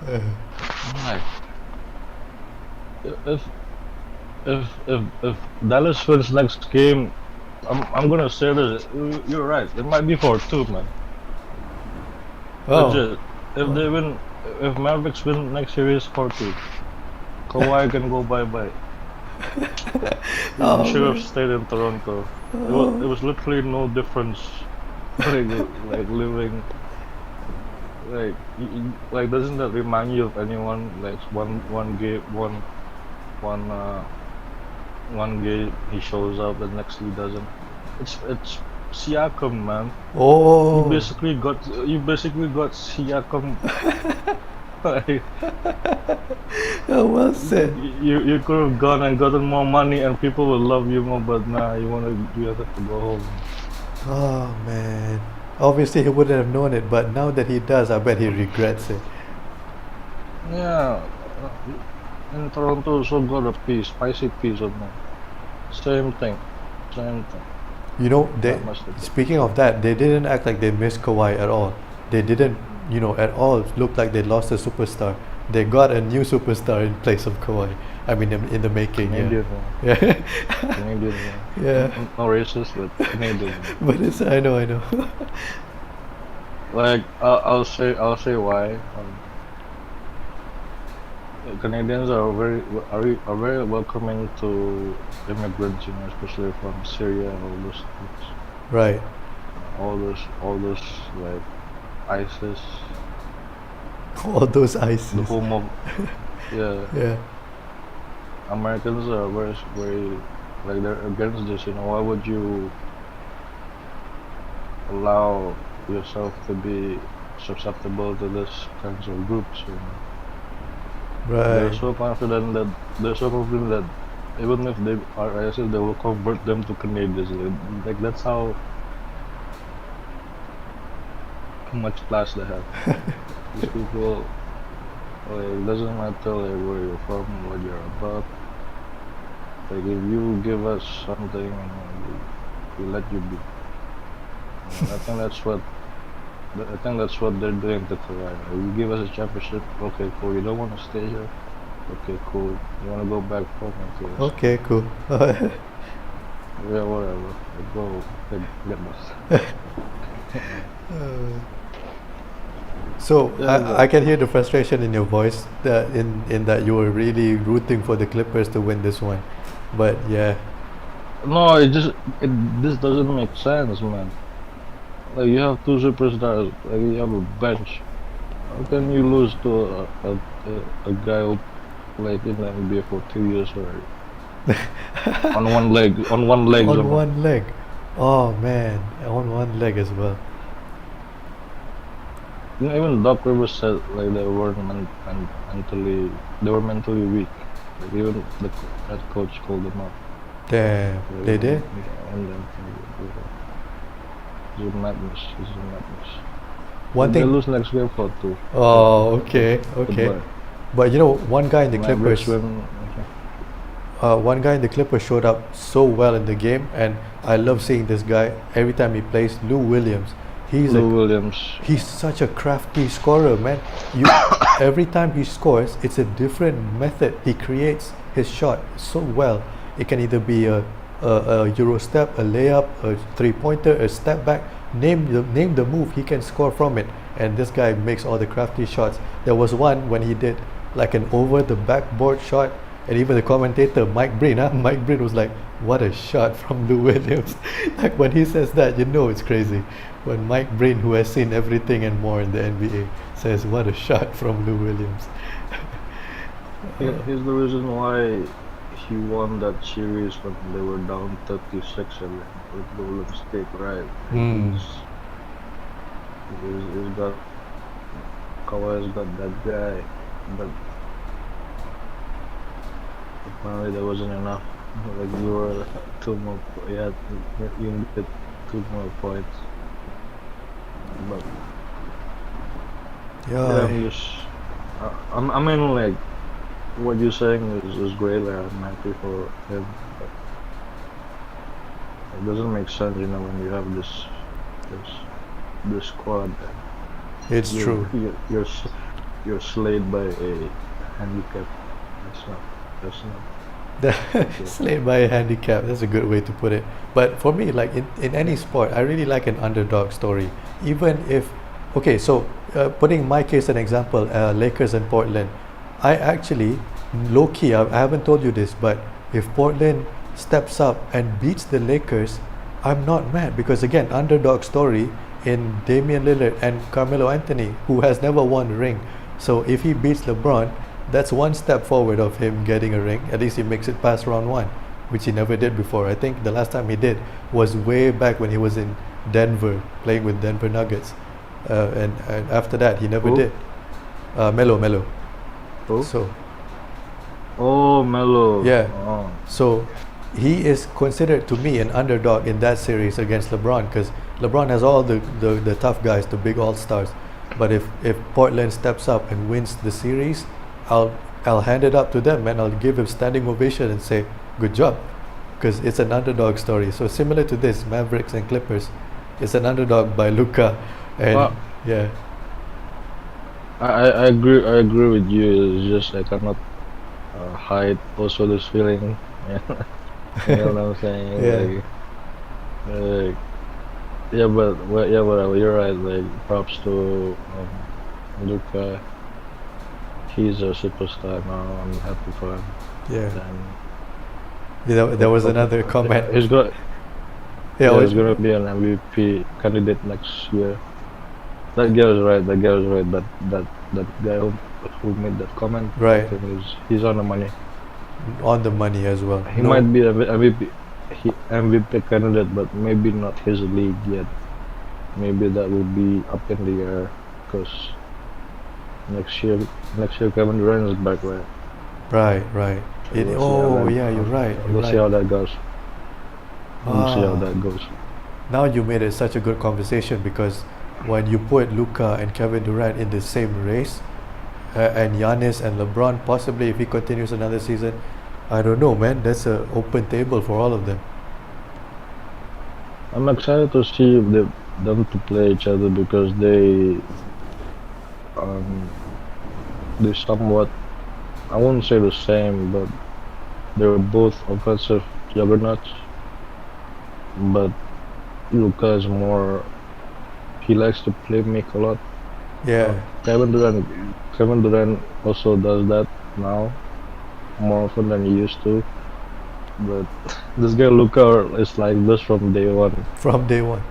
I'm like, if Dallas wins next game, I'm gonna say this. You're right. It might be 4-2, man. Oh, Legit. If they win, if Mavericks win next series 4-2, Kawhi can go bye-bye. Oh, He should have man. stayed in Toronto. It was literally no difference. like living. Like doesn't that remind you of anyone? Like one game he shows up, the next he doesn't. It's Siakam, man. Oh, You basically got Siakam. Like, oh, well said. you could have gone and gotten more money and people will love you more, but nah, you have to go home. Oh man. Obviously he wouldn't have known it, but now that he does, I bet he regrets it. Yeah, in Toronto also got a piece, spicy piece of me. Same thing, same thing. You know, Not much different. speaking of that, they didn't act like they missed Kawhi at all. They didn't, at all look like they lost a superstar. They got a new superstar in place of Kawhi. I mean, in the making. Canadian, Yeah. Canadian. Yeah. No racist, but Canadian. But it's, I know. Like I'll say why. Canadians are very welcoming to immigrants, especially from Syria and all those things. Right. All those like ISIS, All those the ISIS. home of yeah. Yeah. Americans are very like they're against this. Why would you allow yourself to be susceptible to this kinds of groups? They're Right. so confident that even if they are ISIS, they will convert them to Canadians. Like that's how much class they have. These people, like, it doesn't matter like where you're from, what you're about. Like if you give us something, we let you be. I think that's what they're doing to Kawhi. You give us a championship, okay, cool. You don't want to stay here, okay, cool. You want to go back home, okay. Okay, cool. Yeah, whatever. Go get us. So Yeah, I can hear the frustration in your voice that in that you were really rooting for the Clippers to win this one, but yeah, No, this doesn't make sense, man. Like you have two superstars, like you have a bench. How can you lose to a guy who played in the NBA for 2 years already? On one leg, on some more. one leg. Oh man, on one leg as well. Even Doc Rivers said like they were mentally weak. Like even the head coach called them out. Damn, they did. And then it's a madness. It's a madness. One They thing. lose next game for 2. Oh, okay. Goodbye. But one guy in the My Clippers. best friend, One guy in the Clippers showed up so well in the game, and I love seeing this guy every time he plays. Lou Williams. Lou Williams. He's such a crafty scorer, man. Every time he scores, it's a different method. He creates his shot so well. It can either be a Euro step, a layup, a three-pointer, a step back. Name the move, he can score from it. And this guy makes all the crafty shots. There was one when he did like an over the backboard shot, and even the commentator Mike Breen, Mike Breen was like, "What a shot from Lou Williams!" Like when he says that, it's crazy. When Mike Breen, who has seen everything and more in the NBA, says, "What a shot from Lou Williams!" Here's the reason why he won that series when they were down 36 with Golden State, right? Mm. He's got Kawhi's got that guy, but apparently there wasn't enough. Like you were you needed 2 more points. But yeah, Yeah, I mean, like what you're saying is great. Like I'm happy for him. But it doesn't make sense, when you have this squad. it's true. You're slayed by a handicap. That's not. Slayed by a handicap. That's a good way to put it. But for me, like in any sport, I really like an underdog story. Even if, okay, so putting my case an example, Lakers and Portland, I actually, low key, I haven't told you this, but if Portland steps up and beats the Lakers, I'm not mad because again, underdog story in Damian Lillard and Carmelo Anthony, who has never won a ring. So if he beats LeBron, that's one step forward of him getting a ring. At least he makes it past round 1, which he never did before. I think the last time he did was way back when he was in Denver playing with Denver Nuggets, and after that he never Who? did. Melo. Who? So Oh, Melo. Yeah. Oh. So he is considered to me an underdog in that series against LeBron because LeBron has all the tough guys, the big all-stars. But if Portland steps up and wins the series, I'll hand it up to them and I'll give him standing ovation and say good job, because it's an underdog story. So similar to this, Mavericks and Clippers, it's an underdog by Luka, and Well, yeah, I agree. I agree with you. It's just I cannot hide also this feeling. You know what I'm saying? Yeah. Like, yeah, but you're right. Like, props to Luka. He's a superstar now. I'm happy for him. yeah. And There was another comment. he's got Yeah, yeah, he's gonna be an MVP candidate next year. That guy was right. That guy was right. That guy who made that comment, I right, think he's on the money. on the money as well. He might be a MVP candidate, but maybe not his league yet. Maybe that will be up in the air because next year Kevin Durant is back, right? Right. So we'll see how that- Yeah, you're right. We'll see how that goes. We'll see how Ah. that goes. Now you made it such a good conversation, because when you put Luka and Kevin Durant in the same race, and Giannis and LeBron, possibly if he continues another season, I don't know, man. That's an open table for all of them. I'm excited to see them to play each other because they somewhat, I wouldn't say the same, but they're both offensive juggernauts. But Luka is more, he likes to play make a lot. Yeah, Kevin Durant also does that now more often than he used to. But this guy Luka is like this from day one. from day one.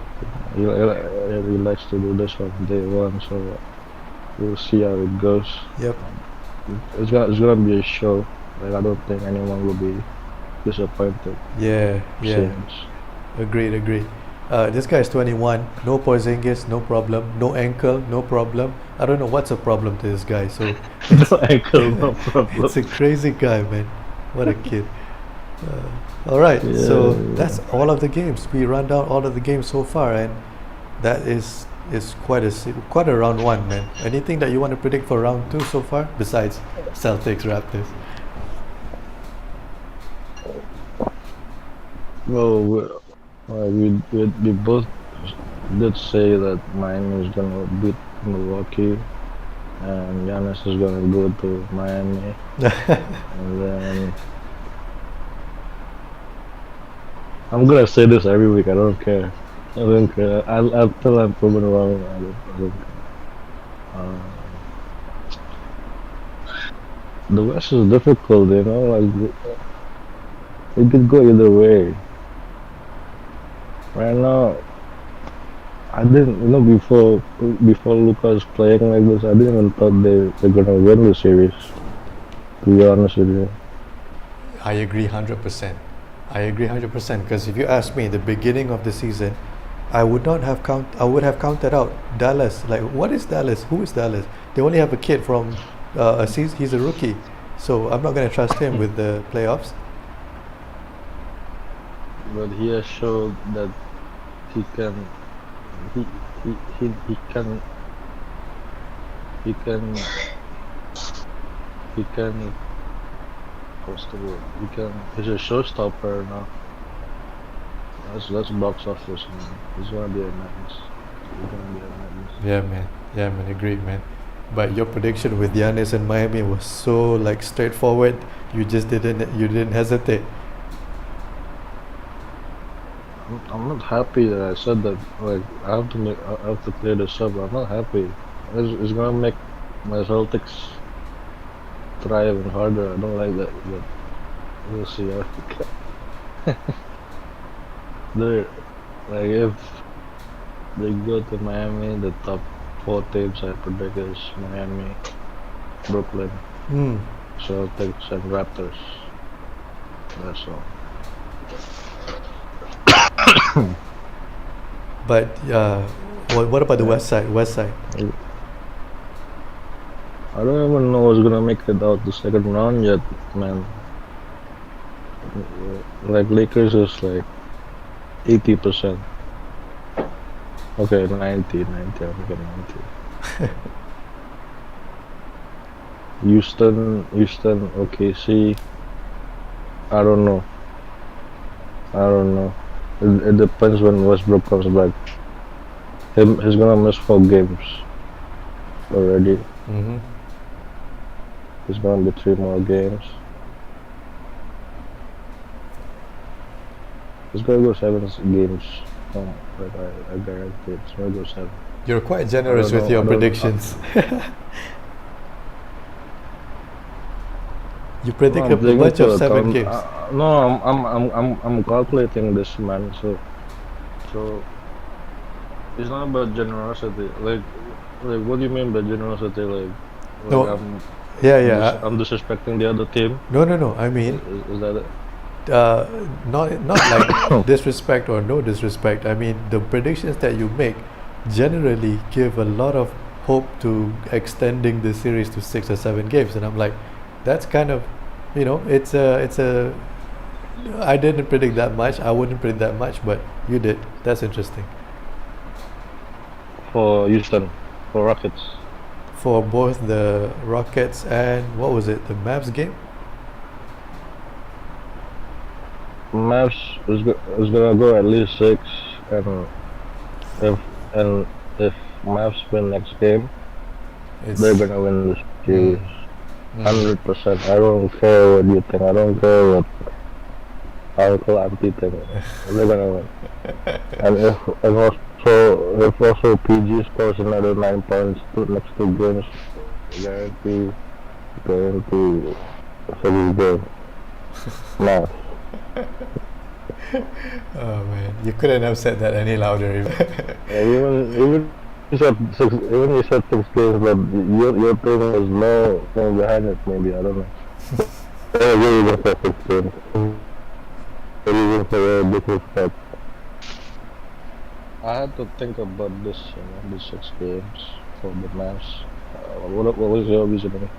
He likes to do this from day one, so we'll see how it goes. Yep. It's gonna be a show. Like, I don't think anyone will be disappointed. Yeah. seeing this. Agreed. This guy is 21. No Porzingis, no problem. No ankle, no problem. I don't know what's a problem to this guy. So No ankle, no problem. it's a crazy guy, man. What a kid. All right, so Yeah. that's all of the games. We run down all of the games so far, and that is quite a round one, man. Anything that you want to predict for round two so far, besides Celtics Raptors? Well, we both did say that Miami is gonna beat Milwaukee, and Giannis is gonna go to Miami, and then I'm gonna say this every week. I don't care. I don't care. Until I'm proven wrong. I don't care. The West is difficult, you know. Like, it could go either way. Right now, I didn't, before Lucas playing like this, I didn't even thought they're gonna win the series. To be honest with you. I agree 100%. Because if you ask me, the beginning of the season, I would have counted out Dallas. Like, what is Dallas? Who is Dallas? They only have a kid from a season. He's a rookie, so I'm not going to trust him with the playoffs. But he has showed that he can, he can, what's the word? He's a showstopper now. Let's box office, man. He's gonna be a madness. Yeah, man, agreed, man. But your prediction with Giannis and Miami was so like straightforward. You didn't hesitate. I'm not happy that I said that. Like, I have to clear this up. I'm not happy. It's gonna make my Celtics try even harder. I don't like that, but we'll see. They're like, if they go to Miami, the top 4 teams I predict is Miami, Brooklyn, Hmm. Celtics, and Raptors. That's all. But what about the West side? I don't even know who's gonna make it out the second round yet, man. Like, Lakers is like 80%. Okay, 90, I'll make it 90. Houston, OKC. I don't know. It depends when Westbrook comes back. He's gonna miss 4 games already. Mm-hmm. There's gonna be 3 more games. It's gonna go 7 games. But I guarantee it's gonna go 7. You're quite generous don't with know, your I don't- predictions. You predict I'm a taking bunch into of 7 account- games. No, I'm calculating this, man. So it's not about generosity. Like what do you mean by generosity? Like No, I'm yeah. I'm disrespecting the other team. No. I mean, Is that it? not like disrespect or no disrespect. I mean, the predictions that you make generally give a lot of hope to extending the series to 6 or 7 games, and I'm like, that's kind of, it's a. I didn't predict that much. I wouldn't predict that much, but you did. That's interesting. For Houston, for Rockets. For both the Rockets and what was it, the Mavs game? Mavs is gonna go at least 6, and if Mavs win next game, It's they're gonna win this series. Mm. 100%. I don't care what you think. I don't care what Uncle Auntie think. They're gonna win. And if also PG scores another 9 points next 2 games, guarantee series game. Nah. Oh man, you couldn't have said that any louder. Even you said 6 games, but your thing was no thing behind it. Maybe I don't know. I really just said 6 games. Even for disrespect. I had to think about this, these 6 games for the Mavs. What was your reasoning?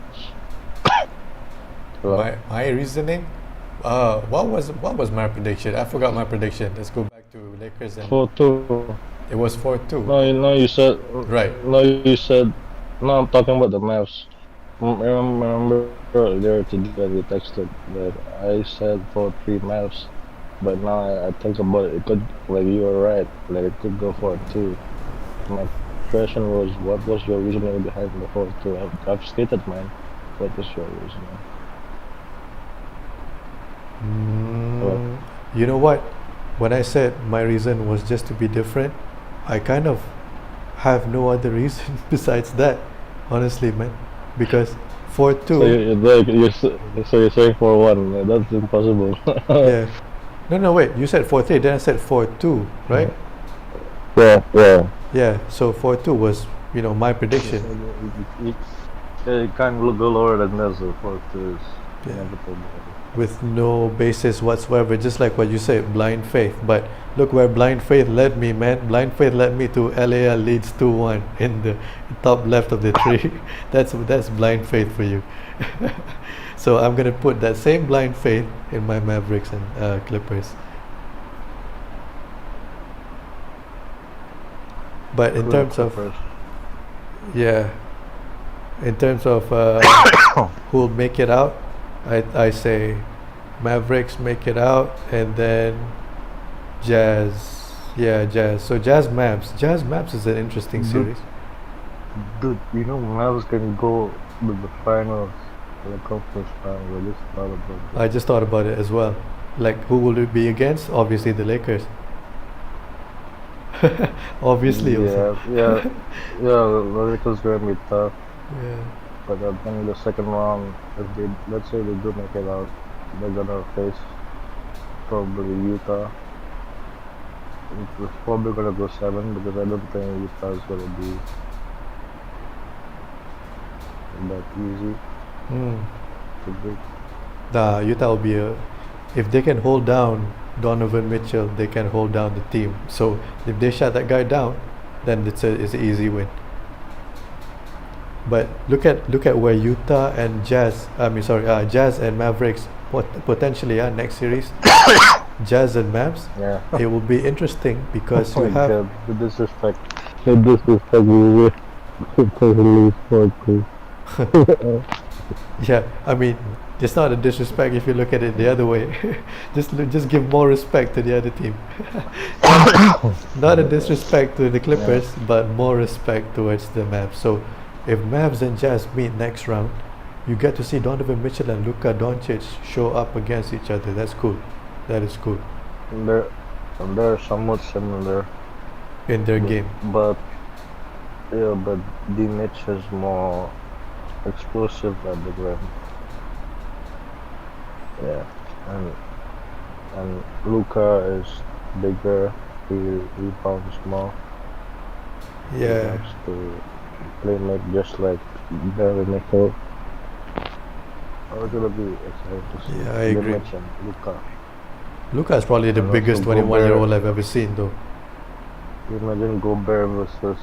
My reasoning. What was my prediction? I forgot my prediction. Let's go back to Lakers and 4-2. it was 4-2. No, you said. Right. No, you said. No, I'm talking about the Mavs. Remember earlier today we texted that I said 4-3 Mavs, but now I think about it. It could, like you were right. Like it could go 4-2. My question was, what was your reasoning behind the 4-2? I've stated mine. What is your reasoning? You know what? When I said my reason was just to be different, I kind of have no other reason besides that, honestly, man. Because 4-2. So you're saying 4-1? That's impossible. Yeah. No, wait. You said 4-3. Then I said 4-2, right? Yeah. Yeah. So 4-2 was, my prediction. You can't go lower than that. So 4-2 is Yeah. inevitable. With no basis whatsoever, just like what you said, blind faith. But look where blind faith led me, man. Blind faith led me to LAL leads 2-1 in the top left of the tree. That's blind faith for you. So I'm gonna put that same blind faith in my Mavericks and Clippers. But in terms of who'll make it out, I say Mavericks make it out, and then Jazz. Yeah, Jazz. So Jazz Mavs is an interesting series. Dude, Mavs can go to the finals, the conference finals. I just thought about that. I just thought about it as well. Like, who will it be against? Obviously the Lakers. Obviously also. Yeah. The Lakers gonna be tough. Yeah. But I think the second round, let's say they do make it out, they're gonna face probably Utah. It's probably gonna go 7 because I don't think Utah is gonna be that easy to beat. Utah will be if they can hold down Donovan Mitchell, they can hold down the team. So if they shut that guy down, then it's an easy win. But look at where Utah and Jazz and Mavericks potentially are next series. Jazz and Mavs. Yeah. It will be interesting because Oh you my have God, the disrespect. The disrespect we will lose 4-2. Yeah, I mean, it's not a disrespect if you look at it the other way. Just give more respect to the other team. Not a disrespect to the Clippers, but more respect towards the Mavs. So, if Mavs and Jazz meet next round, you get to see Donovan Mitchell and Luka Doncic show up against each other. That's cool. That is cool They're they're somewhat similar, in their game. but yeah, but D Mitch is more explosive at the rim. Yeah, and Luka is bigger. He rebounds more. He Yeah, likes to play make just like Gary Mitchell. It's gonna be exciting to see yeah, I agree. Mitch and Luka. Luka is probably the And biggest also 21-year-old I've ever seen, though. You imagine Gobert versus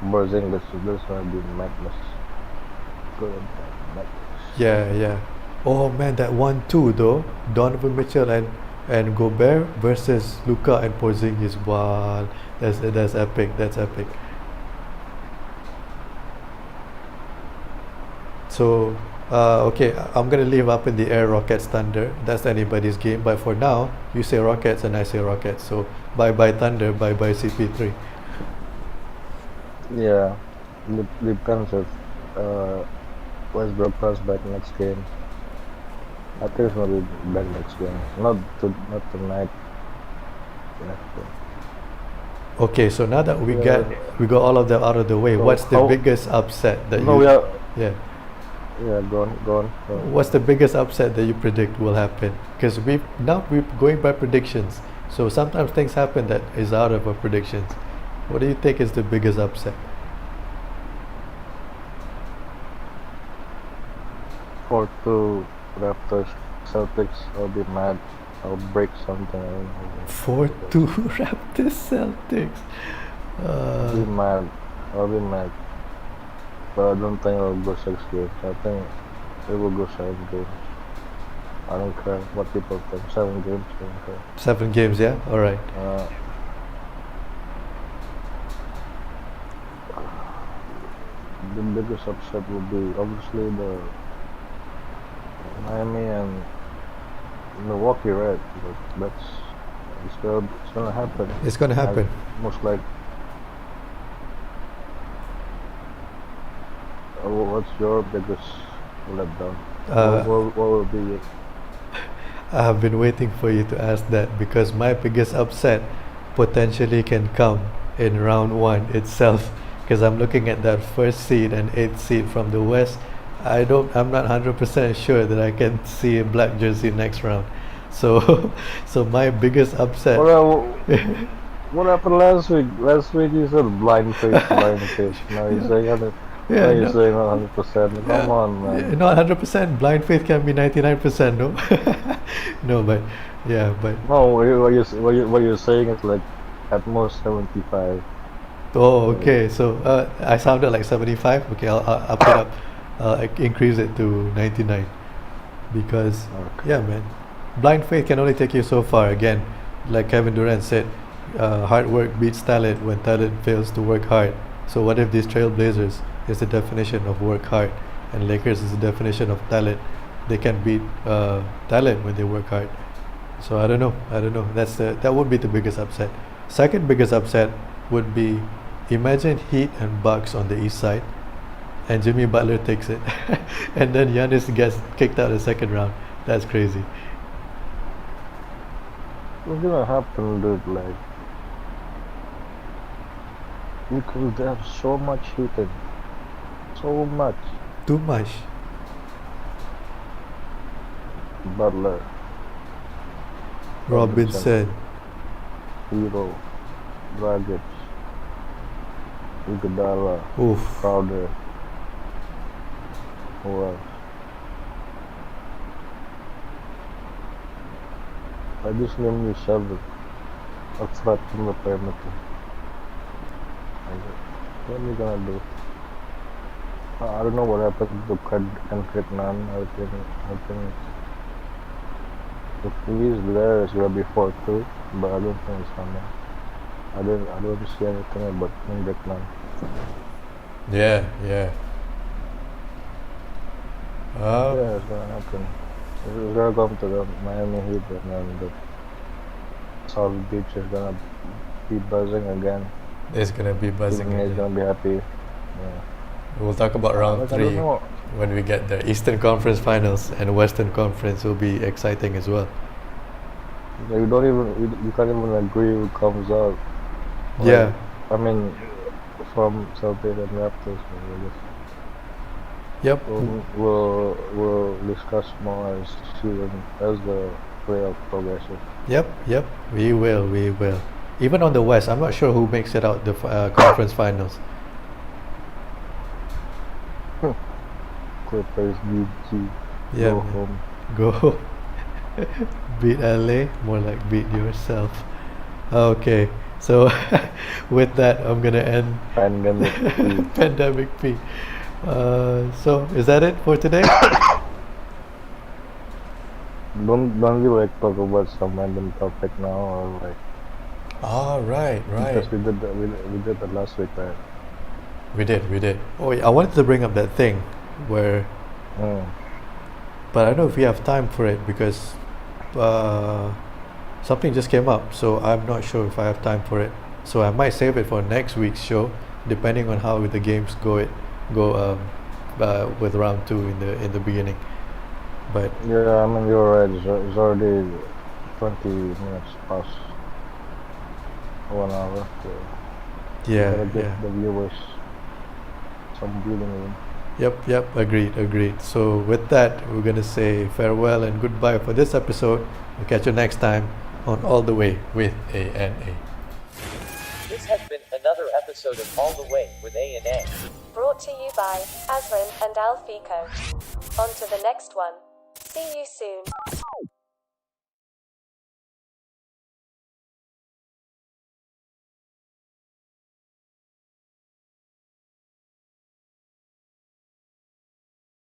Porzingis. This gonna be madness. Good madness. Yeah, yeah. Oh man, that 1-2 though. Donovan Mitchell and Gobert versus Luka and Porzingis. Wow, that's epic. That's epic. So, okay, I'm gonna leave up in the air Rockets Thunder. That's anybody's game. But for now, you say Rockets and I say Rockets. So bye bye Thunder, bye bye CP3. Yeah, depends if Westbrook comes back next game. I think it's gonna be back next game. Not tonight. Next game. Okay, so now that Yeah. we got all of them out of the way, So what's the how- biggest upset that No, you we are. yeah? Yeah, go on. Go on. What's the biggest upset that you predict will happen? Because we're going by predictions. So sometimes things happen that is out of our predictions. What do you think is the biggest upset? 4-2 Raptors, Celtics. I'll be mad. I'll break something. I don't know. 4-2 Raptors Celtics. I'll be mad. I'll be mad. But I don't think it'll go 6 games. I think it will go 7 games. I don't care what people think. 7 games. I don't care. 7 games, yeah? All right. The biggest upset will be obviously the Miami and Milwaukee, right? But it's gonna happen. It's going to happen. Most like. What's your biggest letdown? What will be it? I have been waiting for you to ask that because my biggest upset potentially can come in round 1 itself. Because I'm looking at that first seed and 8th seed from the West. I'm not 100% sure that I can see a black jersey next round. So, so my biggest upset. What happened last week? Last week you said blind faith, blind faith. Now you're saying 100. Yeah, now you're no. saying 100%. Come on, man. Not 100%. Blind faith can be 99%. No, no, but yeah, but No, what you're saying is like at most 75. oh, okay. So I sounded like 75. Okay, I'll up it up. Increase it to 99 because Okay. yeah, man, blind faith can only take you so far. Again, like Kevin Durant said, hard work beats talent when talent fails to work hard. So what if these Trailblazers is the definition of work hard and Lakers is the definition of talent? They can beat talent when they work hard. So I don't know. That would be the biggest upset. Second biggest upset would be, imagine Heat and Bucks on the east side and Jimmy Butler takes it and then Giannis gets kicked out in the second round. That's crazy. What's gonna happen, dude? Like, because they have so much shooting, so much. Too much. Butler, Robinson. Hero, Dragic, Iguodala, Oof. Crowder. Who else? I just named you 7. A threat from the perimeter. What are you gonna do? I don't know what happened to Kendrick Nunn. I think if he's there, it's gonna be 4-2, but I don't think it's coming. I don't see anything about Kendrick Nunn. Yeah. Yeah, it's gonna happen. It's gonna come to the Miami Heat, and then the South Beach is gonna be buzzing again. It's gonna be buzzing Team A is again. gonna be happy. Yeah. We'll talk about round Like, I don't 3 know. when we get the Eastern Conference Finals, and Western Conference will be exciting as well. You don't even you can't even agree who comes out. Like, Yeah, I mean, from Celtics and Raptors. yep, We'll discuss more as the playoff progresses. yep. We will. Even on the West, I'm not sure who makes it out the conference finals. Clippers, BG, Yeah, go man. home. Go beat LA, more like beat yourself. Okay, so with that, I'm gonna end Pandemic. Pandemic P. So is that it for today? Don't we like talk about some random topic now, or like Ah, right. because we did that last week, right? We did. Oh, yeah, I wanted to bring up that thing where, but I don't know if we have time for it because something just came up, so I'm not sure if I have time for it. So I might save it for next week's show, depending on how the games go with round 2 in the beginning. But Yeah, I mean you're right. It's already 20 minutes past 1 hour. So we yeah, gotta give yeah. the viewers some breathing room. Yep, agreed. So with that, we're gonna say farewell and goodbye for this episode. We'll catch you next time on All the Way with ANA. This has been another episode of All the Way with A&A. Brought to you by Azrin and Alfico. On to the next one. See you soon.